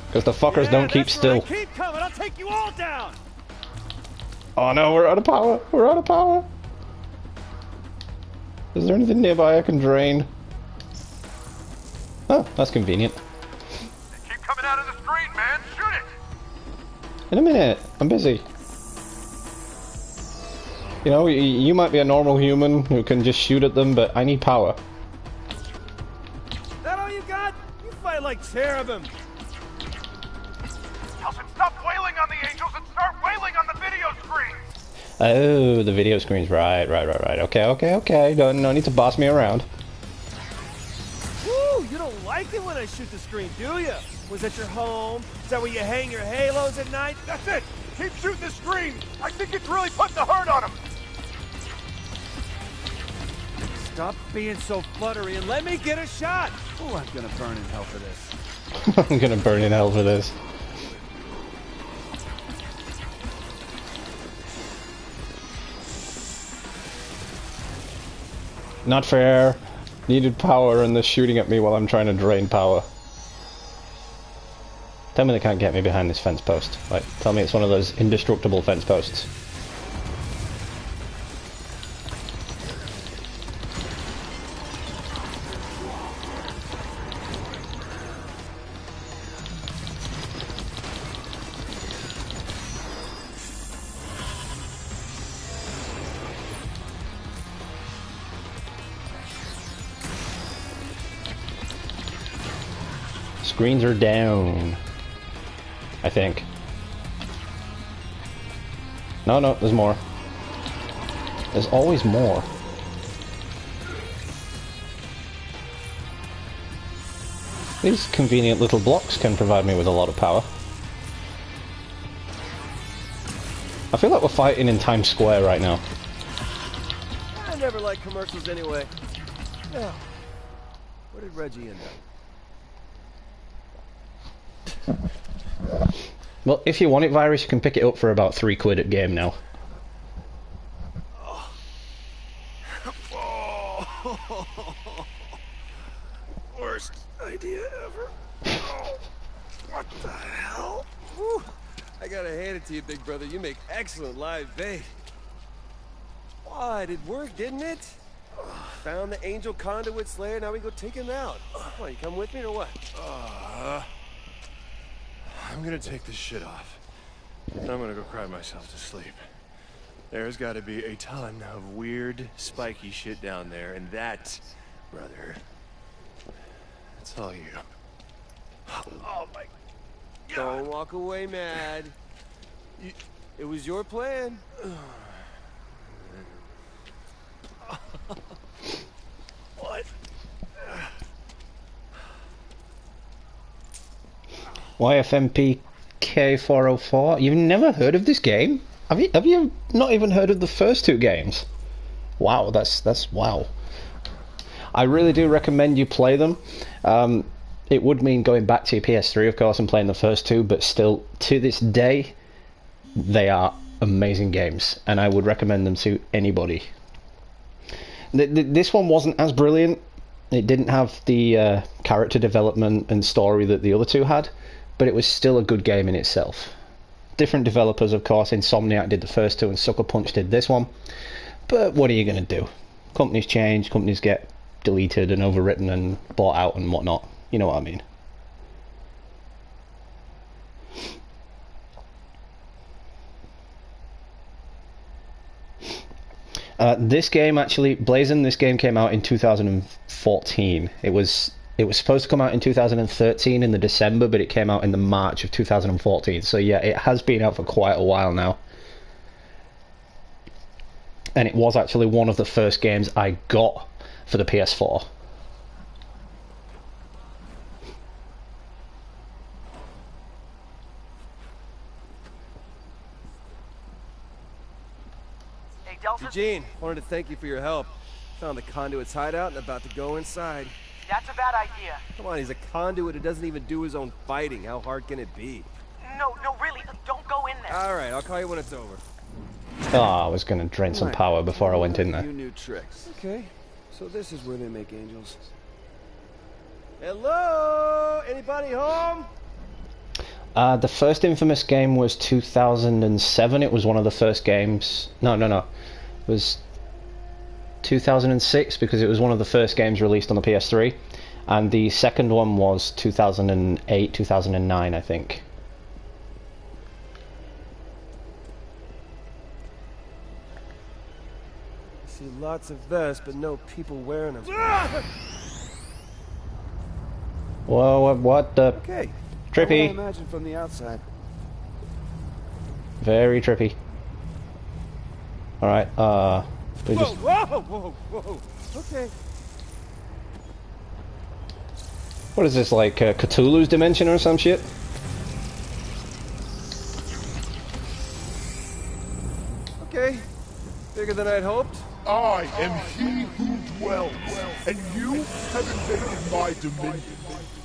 A: Because the fuckers don't keep still.
B: Right. Keep coming, I'll take you all down!
A: Oh no, we're out of power! We're out of power! Is there anything nearby I can drain? Oh, that's convenient.
D: They keep coming out of the screen, man. Shoot it!
A: In a minute, I'm busy. You know, you might be a normal human who can just shoot at them, but I need power.
B: That all you got? You fight like cherubim.
D: Nelson, stop wailing on the angels and start wailing on the video screen!
A: Oh, the video screens, right. Okay. No need to boss me around.
B: Woo, you don't like it when I shoot the screen, do you? Was that your home? Is that where you hang your halos at night?
D: That's it! Keep shooting the screen! I think it's really putting the hurt on him!
B: Stop being so fluttery and let me get a shot! Oh, I'm gonna burn in hell for this.
A: I'm gonna burn in hell for this. Not fair. Needed power and they're shooting at me while I'm trying to drain power. Tell me they can't get me behind this fence post. Like, tell me it's one of those indestructible fence posts. Screens are down. I think. No, there's more. There's always more. These convenient little blocks can provide me with a lot of power. I feel like we're fighting in Times Square right now.
B: I never liked commercials anyway. Yeah. Where did Reggie end up?
A: Well, if you want it, Virus, you can pick it up for about £3 at game now.
D: Worst idea ever. Oh, what the hell?
B: Whew. I gotta hand it to you, big brother. You make excellent live bait. What? It worked, didn't it? Found the angel conduit slayer, now we go take him out. Come on, you come with me or what?
E: I'm gonna take this shit off. And I'm gonna go cry myself to sleep. There's gotta be a ton of weird, spiky shit down there, and that, brother, that's all you. Oh my God.
B: Don't walk away mad. It was your plan.
E: What?
A: YFMP K404. You've never heard of this game? Have you not even heard of the first two games? Wow, that's wow. I really do recommend you play them. It would mean going back to your PS3, of course, and playing the first two, but still, to this day, they are amazing games, and I would recommend them to anybody. This one wasn't as brilliant. It didn't have the character development and story that the other two had, but it was still a good game in itself. Different developers, of course. Insomniac did the first two and Sucker Punch did this one, but what are you going to do? Companies change, companies get deleted and overwritten and bought out and whatnot. You know what I mean. This game actually, Blazon, this game came out in 2014. It was supposed to come out in 2013 in the December, but it came out in the March of 2014. So yeah, it has been out for quite a while now. And it was actually one of the first games I got for the PS4.
B: Eugene, wanted to thank you for your help. Found the conduit's hideout and about to go inside.
C: That's a bad idea.
B: Come on, he's a conduit who doesn't even do his own fighting. How hard can it be?
C: No, really, don't go in there.
B: All right, I'll call you when it's over.
A: Oh, I was going to drain some power before I went in there.
B: You new tricks. Okay, so this is where they make angels. Hello? Anybody home?
A: The first Infamous game was 2007. It was one of the first games. No. It was 2006 because it was one of the first games released on the PS3. And the second one was 2008, 2009, I think.
B: I see lots of vests, but no people wearing them.
A: Whoa, what the...
B: Okay.
A: Trippy.
B: I imagine from the outside.
A: Very trippy. Alright, we just...
B: Whoa! Okay.
A: What is this, like Cthulhu's dimension or some shit?
B: Okay. Bigger than I'd hoped.
D: I am he who dwells, and you have invaded my dominion.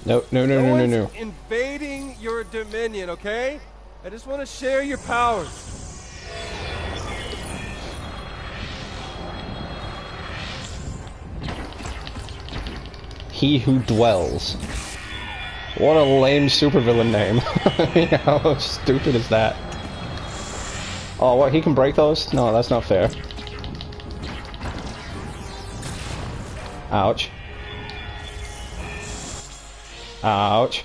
A: No.
B: one's invading your dominion, okay? I just want to share your powers.
A: He Who Dwells. What a lame supervillain name. How stupid is that? Oh, what? He can break those? No, that's not fair. Ouch. Ouch.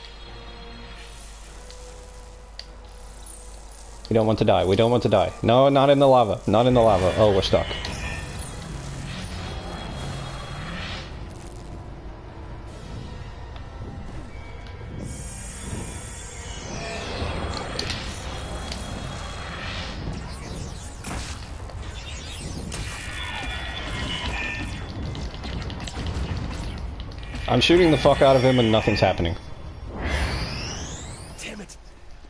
A: We don't want to die. We don't want to die. No, not in the lava. Not in the lava. Oh, we're stuck. I'm shooting the fuck out of him and nothing's happening.
B: Damn it.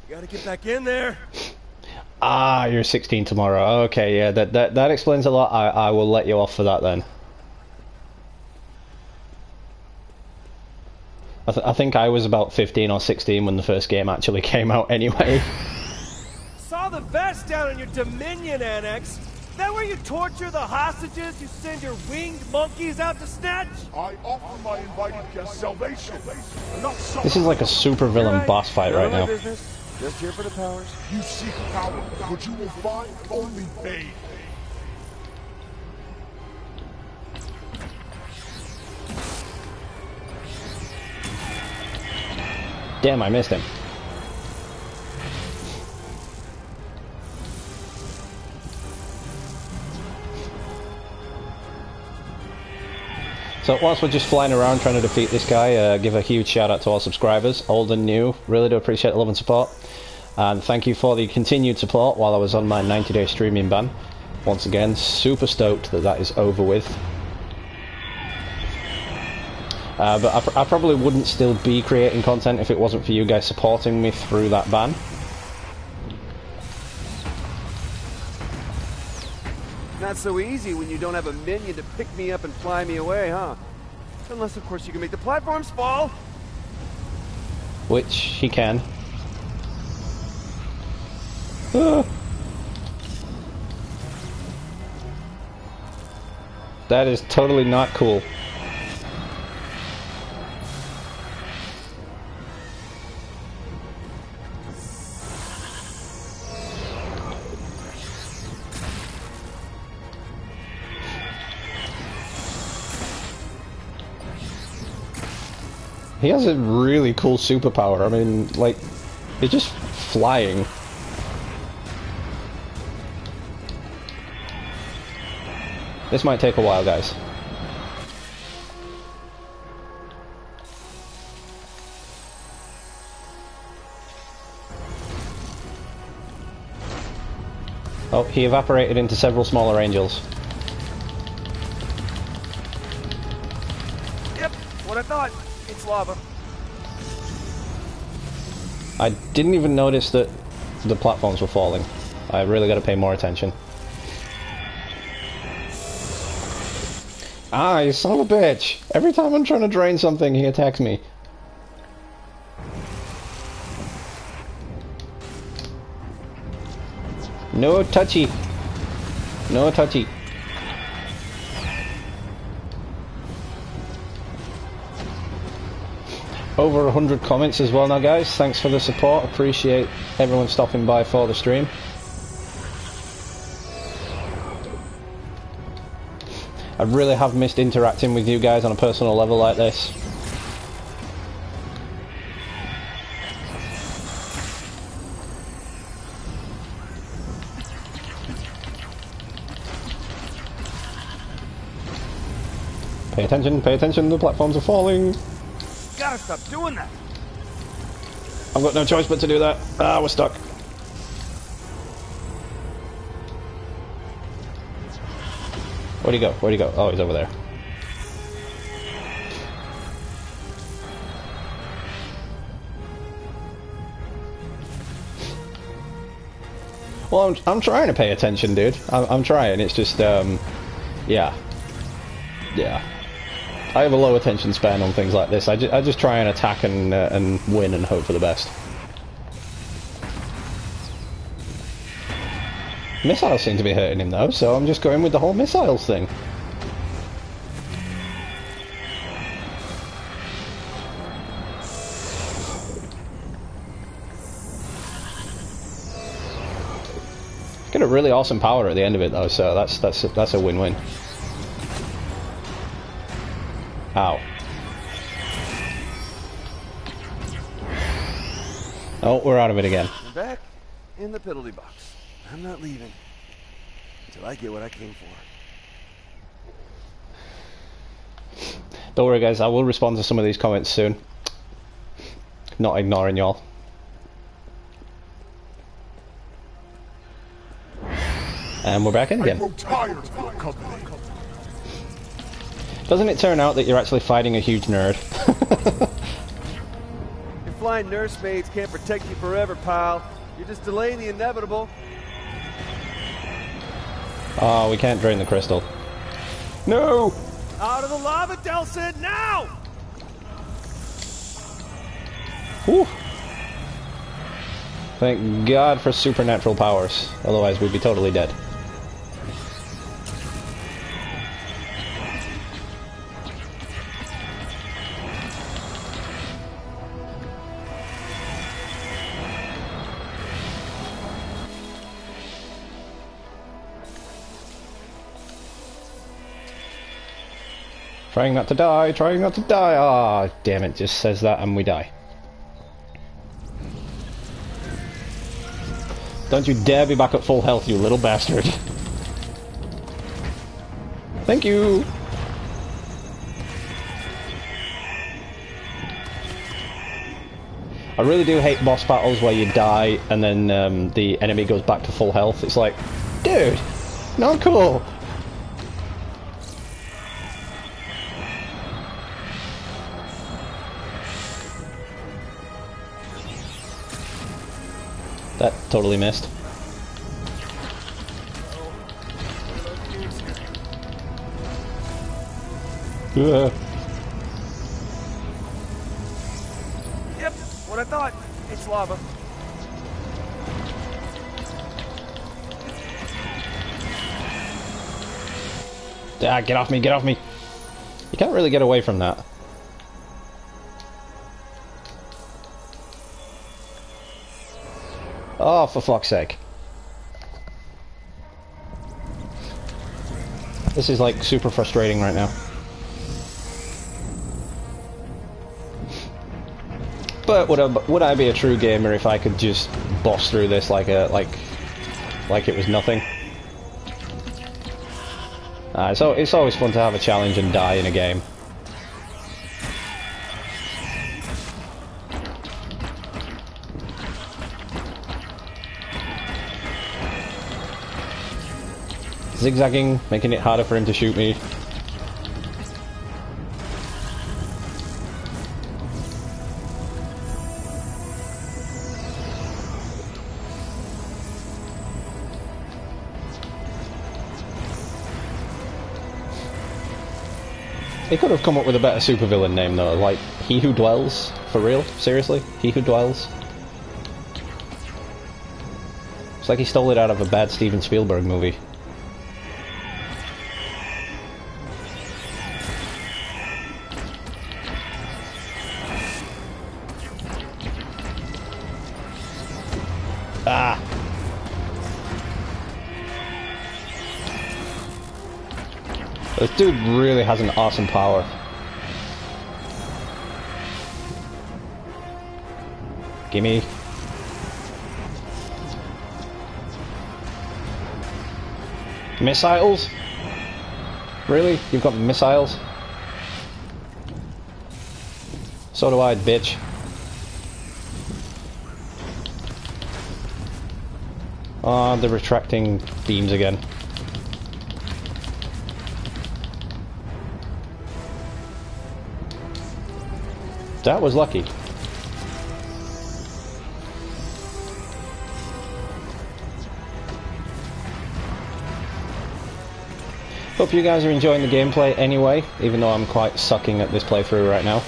B: You gotta get back in there.
A: Ah, you're 16 tomorrow. Okay, yeah, that explains a lot. I will let you off for that then. I think I was about 15 or 16 when the first game actually came out anyway.
B: Saw the vest down in your Dominion annex. That where you torture the hostages you send your winged monkeys out to snatch?
D: I offer my invited guests salvation. Not
A: This is like a super villain boss fight right now.
B: Business. Just here for the powers.
D: You seek power, but you will find only pain.
A: Damn, I missed him. So whilst we're just flying around trying to defeat this guy, give a huge shout out to all subscribers, old and new. Really do appreciate the love and support. And thank you for the continued support while I was on my 90-day streaming ban. Once again, super stoked that that is over with. But I probably wouldn't still be creating content if it wasn't for you guys supporting me through that ban.
B: Not so easy when you don't have a minion to pick me up and fly me away, huh? Unless, of course, you can make the platforms fall.
A: Which he can. Ah. That is totally not cool. He has a really cool superpower. I mean, like, he's just flying. This might take a while, guys. Oh, he evaporated into several smaller angels.
B: Yep, what I thought. It's lava.
A: I didn't even notice that the platforms were falling. I really got to pay more attention. Ah, you son of a bitch! Every time I'm trying to drain something, he attacks me. No touchy. No touchy. Over 100 comments as well now, guys. Thanks for the support. Appreciate everyone stopping by for the stream. I really have missed interacting with you guys on a personal level like this. Pay attention, the platforms are falling.
B: Gotta stop doing that.
A: I've got no choice but to do that. Ah, we're stuck. Where'd he go? Where'd he go? Oh, he's over there. Well, I'm trying to pay attention, dude. I'm trying. It's just, yeah. Yeah. I have a low attention span on things like this. I just try and attack and win and hope for the best. Missiles seem to be hurting him though, so I'm just going with the whole missiles thing. Get a really awesome power at the end of it though, so that's a win-win. Ow. Oh, we're out of it again.
B: I'm back in the piddly box. I'm not leaving until I get what I came for.
A: Don't worry guys, I will respond to some of these comments soon. Not ignoring y'all. And we're back in again.
D: I'm tired of your company.
A: Doesn't it turn out that you're actually fighting a huge nerd?
B: Your flying nursemaids can't protect you forever, pal. You're just delaying the inevitable.
A: Oh, we can't drain the crystal. No!
B: Out of the lava, Delson, now!
A: Whew. Thank God for supernatural powers. Otherwise we'd be totally dead. Trying not to die, trying not to die. Ah, damn it, just says that and we die. Don't you dare be back at full health, you little bastard. Thank you. I really do hate boss battles where you die and then the enemy goes back to full health. It's like, dude, not cool. That totally missed.
B: Yep, what I thought. It's lava.
A: Ah, get off me, get off me. You can't really get away from that. Oh, for fuck's sake. This is like super frustrating right now. But would I be a true gamer if I could just boss through this like it was nothing? So it's always fun to have a challenge and die in a game. Zigzagging, making it harder for him to shoot me. They could have come up with a better supervillain name though, like He Who Dwells. For real? Seriously? He Who Dwells? It's like he stole it out of a bad Steven Spielberg movie. Ah! This dude really has an awesome power. Gimme. Missiles? Really? You've got missiles? So do I, bitch. Ah, the retracting beams again. That was lucky. Hope you guys are enjoying the gameplay anyway, even though I'm quite sucking at this playthrough right now.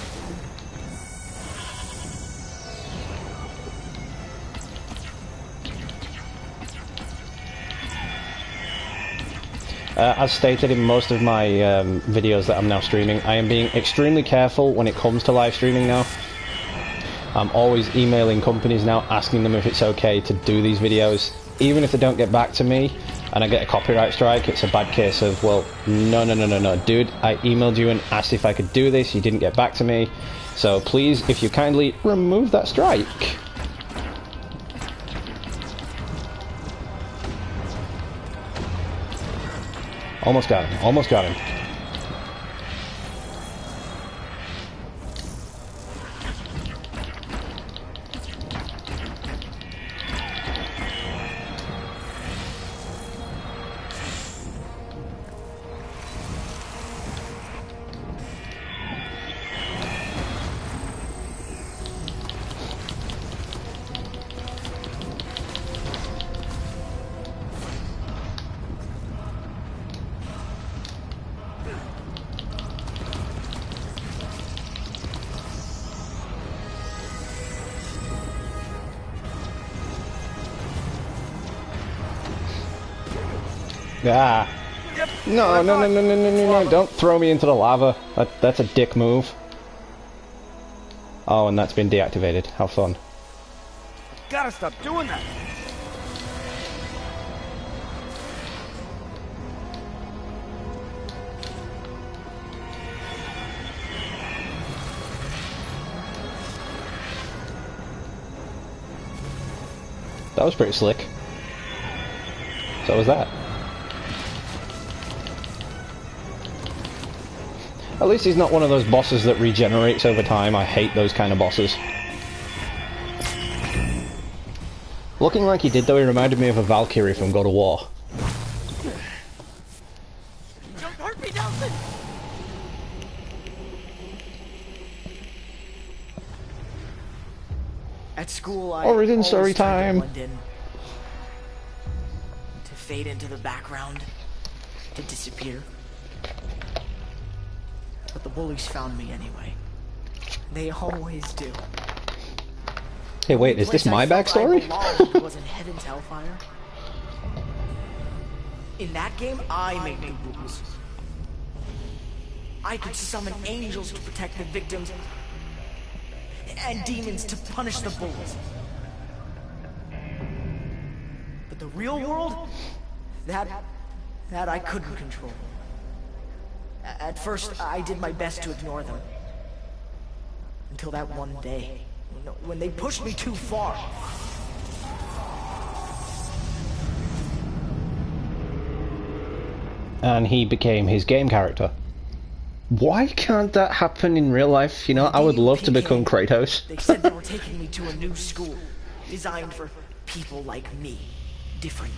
A: As stated in most of my videos that I'm now streaming, I am being extremely careful when it comes to live streaming now. I'm always emailing companies now, asking them if it's okay to do these videos. Even if they don't get back to me, and I get a copyright strike, it's a bad case of, well, no, dude, I emailed you and asked if I could do this, you didn't get back to me, so please, if you kindly remove that strike. Almost got him, almost got him. Ah.
B: Yep.
A: No, don't throw me into the lava. That's a dick move. Oh, and that's been deactivated. How fun.
B: Gotta stop doing that.
A: That was pretty slick. So was that. At least he's not one of those bosses that regenerates over time. I hate those kind of bosses. Looking like he did though, he reminded me of a Valkyrie from God of War.
C: Don't hurt me, Nelson! At school, I
A: Origin
C: always
A: story
C: tried to
A: time.
C: blend in, to fade into the background, to disappear. But the bullies found me anyway. They always do.
A: Hey, wait, is this my backstory?
C: Wasn't Heaven's Hellfire. In that game, I made the rules. I could summon angels to protect the victims, and demons to punish the bullies. But the real world, that I couldn't control. At first, I did my best to ignore them. Until that one day, when they pushed me too far.
A: And he became his game character. Why can't that happen in real life? You know, I would love to become Kratos.
C: They said they were taking me to a new school, designed for people like me. Different.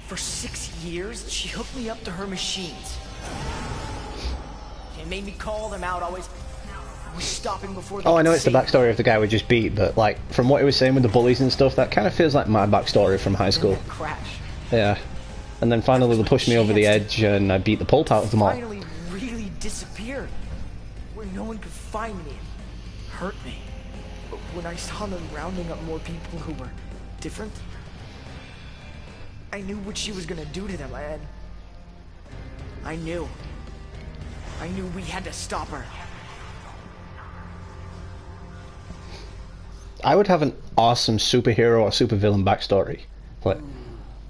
C: For 6 years, she hooked me up to her machines. It made me call them out, always stopping before they
A: Oh, I know
C: could
A: it's the
C: see me.
A: backstory of the guy we just beat, but like, from what he was saying with the bullies and stuff, that kind of feels like my backstory from high
C: Then
A: school.
C: that crash.
A: Yeah. And then finally they pushed me over the edge and I beat the pulp out of them all.
C: Finally really disappeared. Where no one could find me and hurt me. But when I saw them rounding up more people who were different, I knew what she was gonna do to them, and I knew we had to stop her.
A: I would have an awesome superhero or supervillain backstory. Like,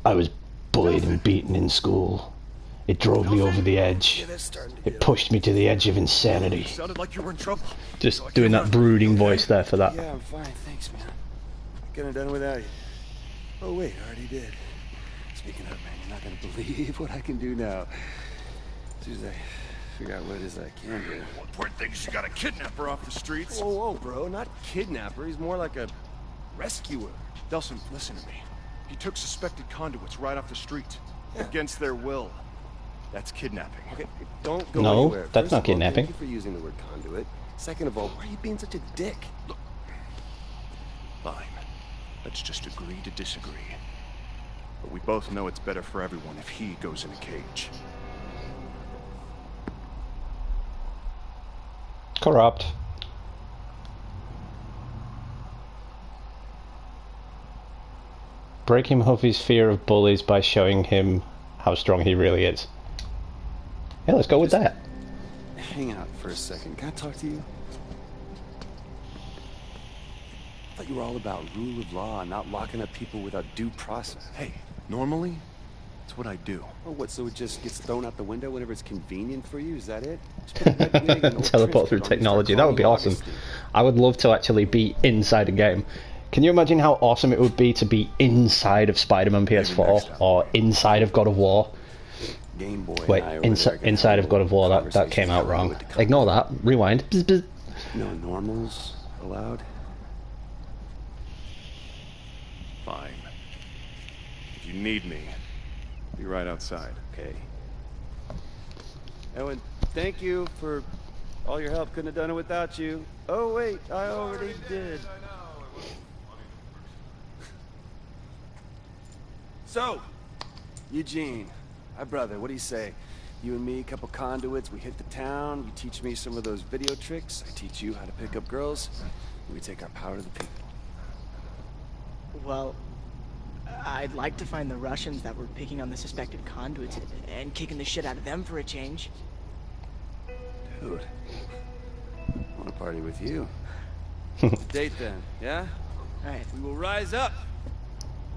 A: I was bullied and beaten in school. It drove me over the edge. It pushed me to the edge of insanity.
D: Sounded like you were in trouble.
A: Just doing that brooding voice there for that.
B: Yeah, I'm fine, thanks, man. Couldn't have done it without you. Oh wait, I already did. Speaking of, man, you're not gonna believe what I can do now. As soon as I figure out what it is I can do.
D: One important thing is you got a kidnapper off the streets.
B: Whoa, whoa, bro, not kidnapper. He's more like a rescuer.
E: Delson, listen to me. He took suspected conduits right off the street. Against their will. That's kidnapping.
B: Okay, don't go
A: No,
B: anywhere.
A: that's
B: First
A: not
B: of all,
A: kidnapping.
B: Thank you for using the word conduit. Second of all, why are you being such a dick?
E: Look. Fine. Let's just agree to disagree. But we both know it's better for everyone if he goes in a cage.
A: Corrupt. Break him of his fear of bullies by showing him how strong he really is. Yeah, let's go with that.
B: Hang out for a second. Can I talk to you? I thought you were all about rule of law and not locking up people without due process.
E: Hey, normally, it's what I do.
B: Oh, what, so it just gets thrown out the window whenever it's convenient for you? Is that it? Just put a red wig and old
A: Teleport
B: trench
A: through
B: coat on and start
A: technology. That would be
B: calling
A: awesome.
B: Augustine.
A: I would love to actually be inside a game. Can you imagine how awesome it would be to be inside of Spider-Man PS4 or inside of God of War?
B: Game Boy
A: Wait,
B: and I over there can
A: inside
B: have
A: of God of War, that
B: conversations
A: came out
B: about
A: wrong.
B: what to come.
A: Ignore that. Rewind. Bzz, bzz.
B: No normals allowed?
E: Fine. If you need me, be right outside.
B: Okay. Oh, and thank you for all your help. Couldn't have done it without you. Oh, wait, I already did. So, Eugene, my brother, what do you say? You and me, a couple conduits, we hit the town, you teach me some of those video tricks, I teach you how to pick up girls, and we take our power to the people.
C: Well, I'd like to find the Russians that were picking on the suspected conduits and kicking the shit out of them for a change.
B: Dude, I want to party with you. Date then, yeah?
C: All right.
B: We will rise up,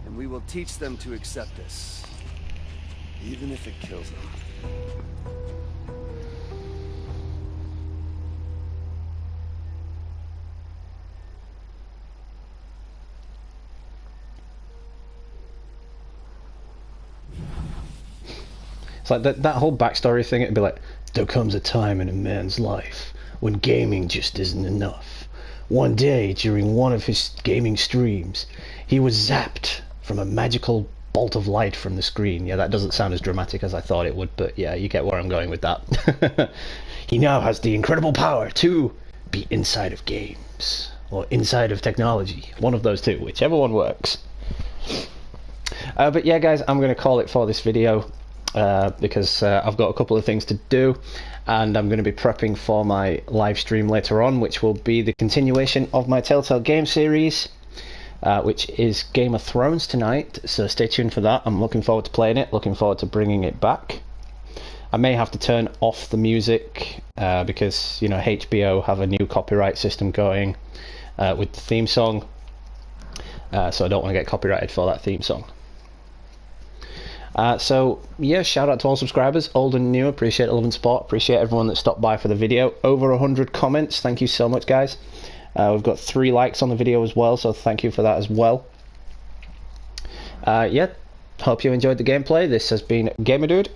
B: and we will teach them to accept us, even if it kills them.
A: It's like that whole backstory thing. It'd be like, there comes a time in a man's life when gaming just isn't enough. One day, during one of his gaming streams, he was zapped from a magical bolt of light from the screen. Yeah, that doesn't sound as dramatic as I thought it would, but yeah, you get where I'm going with that. He now has the incredible power to be inside of games, or inside of technology. One of those two, whichever one works. But yeah, guys, I'm going to call it for this video, because I've got a couple of things to do, and I'm going to be prepping for my live stream later on, which will be the continuation of my Telltale game series, which is Game of Thrones tonight, so stay tuned for that. I'm looking forward to playing it, looking forward to bringing it back. I may have to turn off the music because, you know, HBO have a new copyright system going with the theme song, so I don't want to get copyrighted for that theme song. So yeah, shout out to all subscribers, old and new. Appreciate the love and support. Appreciate everyone that stopped by for the video. Over 100 comments. Thank you so much, guys. We've got 3 likes on the video as well, so thank you for that as well. Yeah, hope you enjoyed the gameplay. This has been Gamer Dude.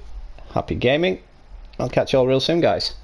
A: Happy gaming. I'll catch you all real soon, guys.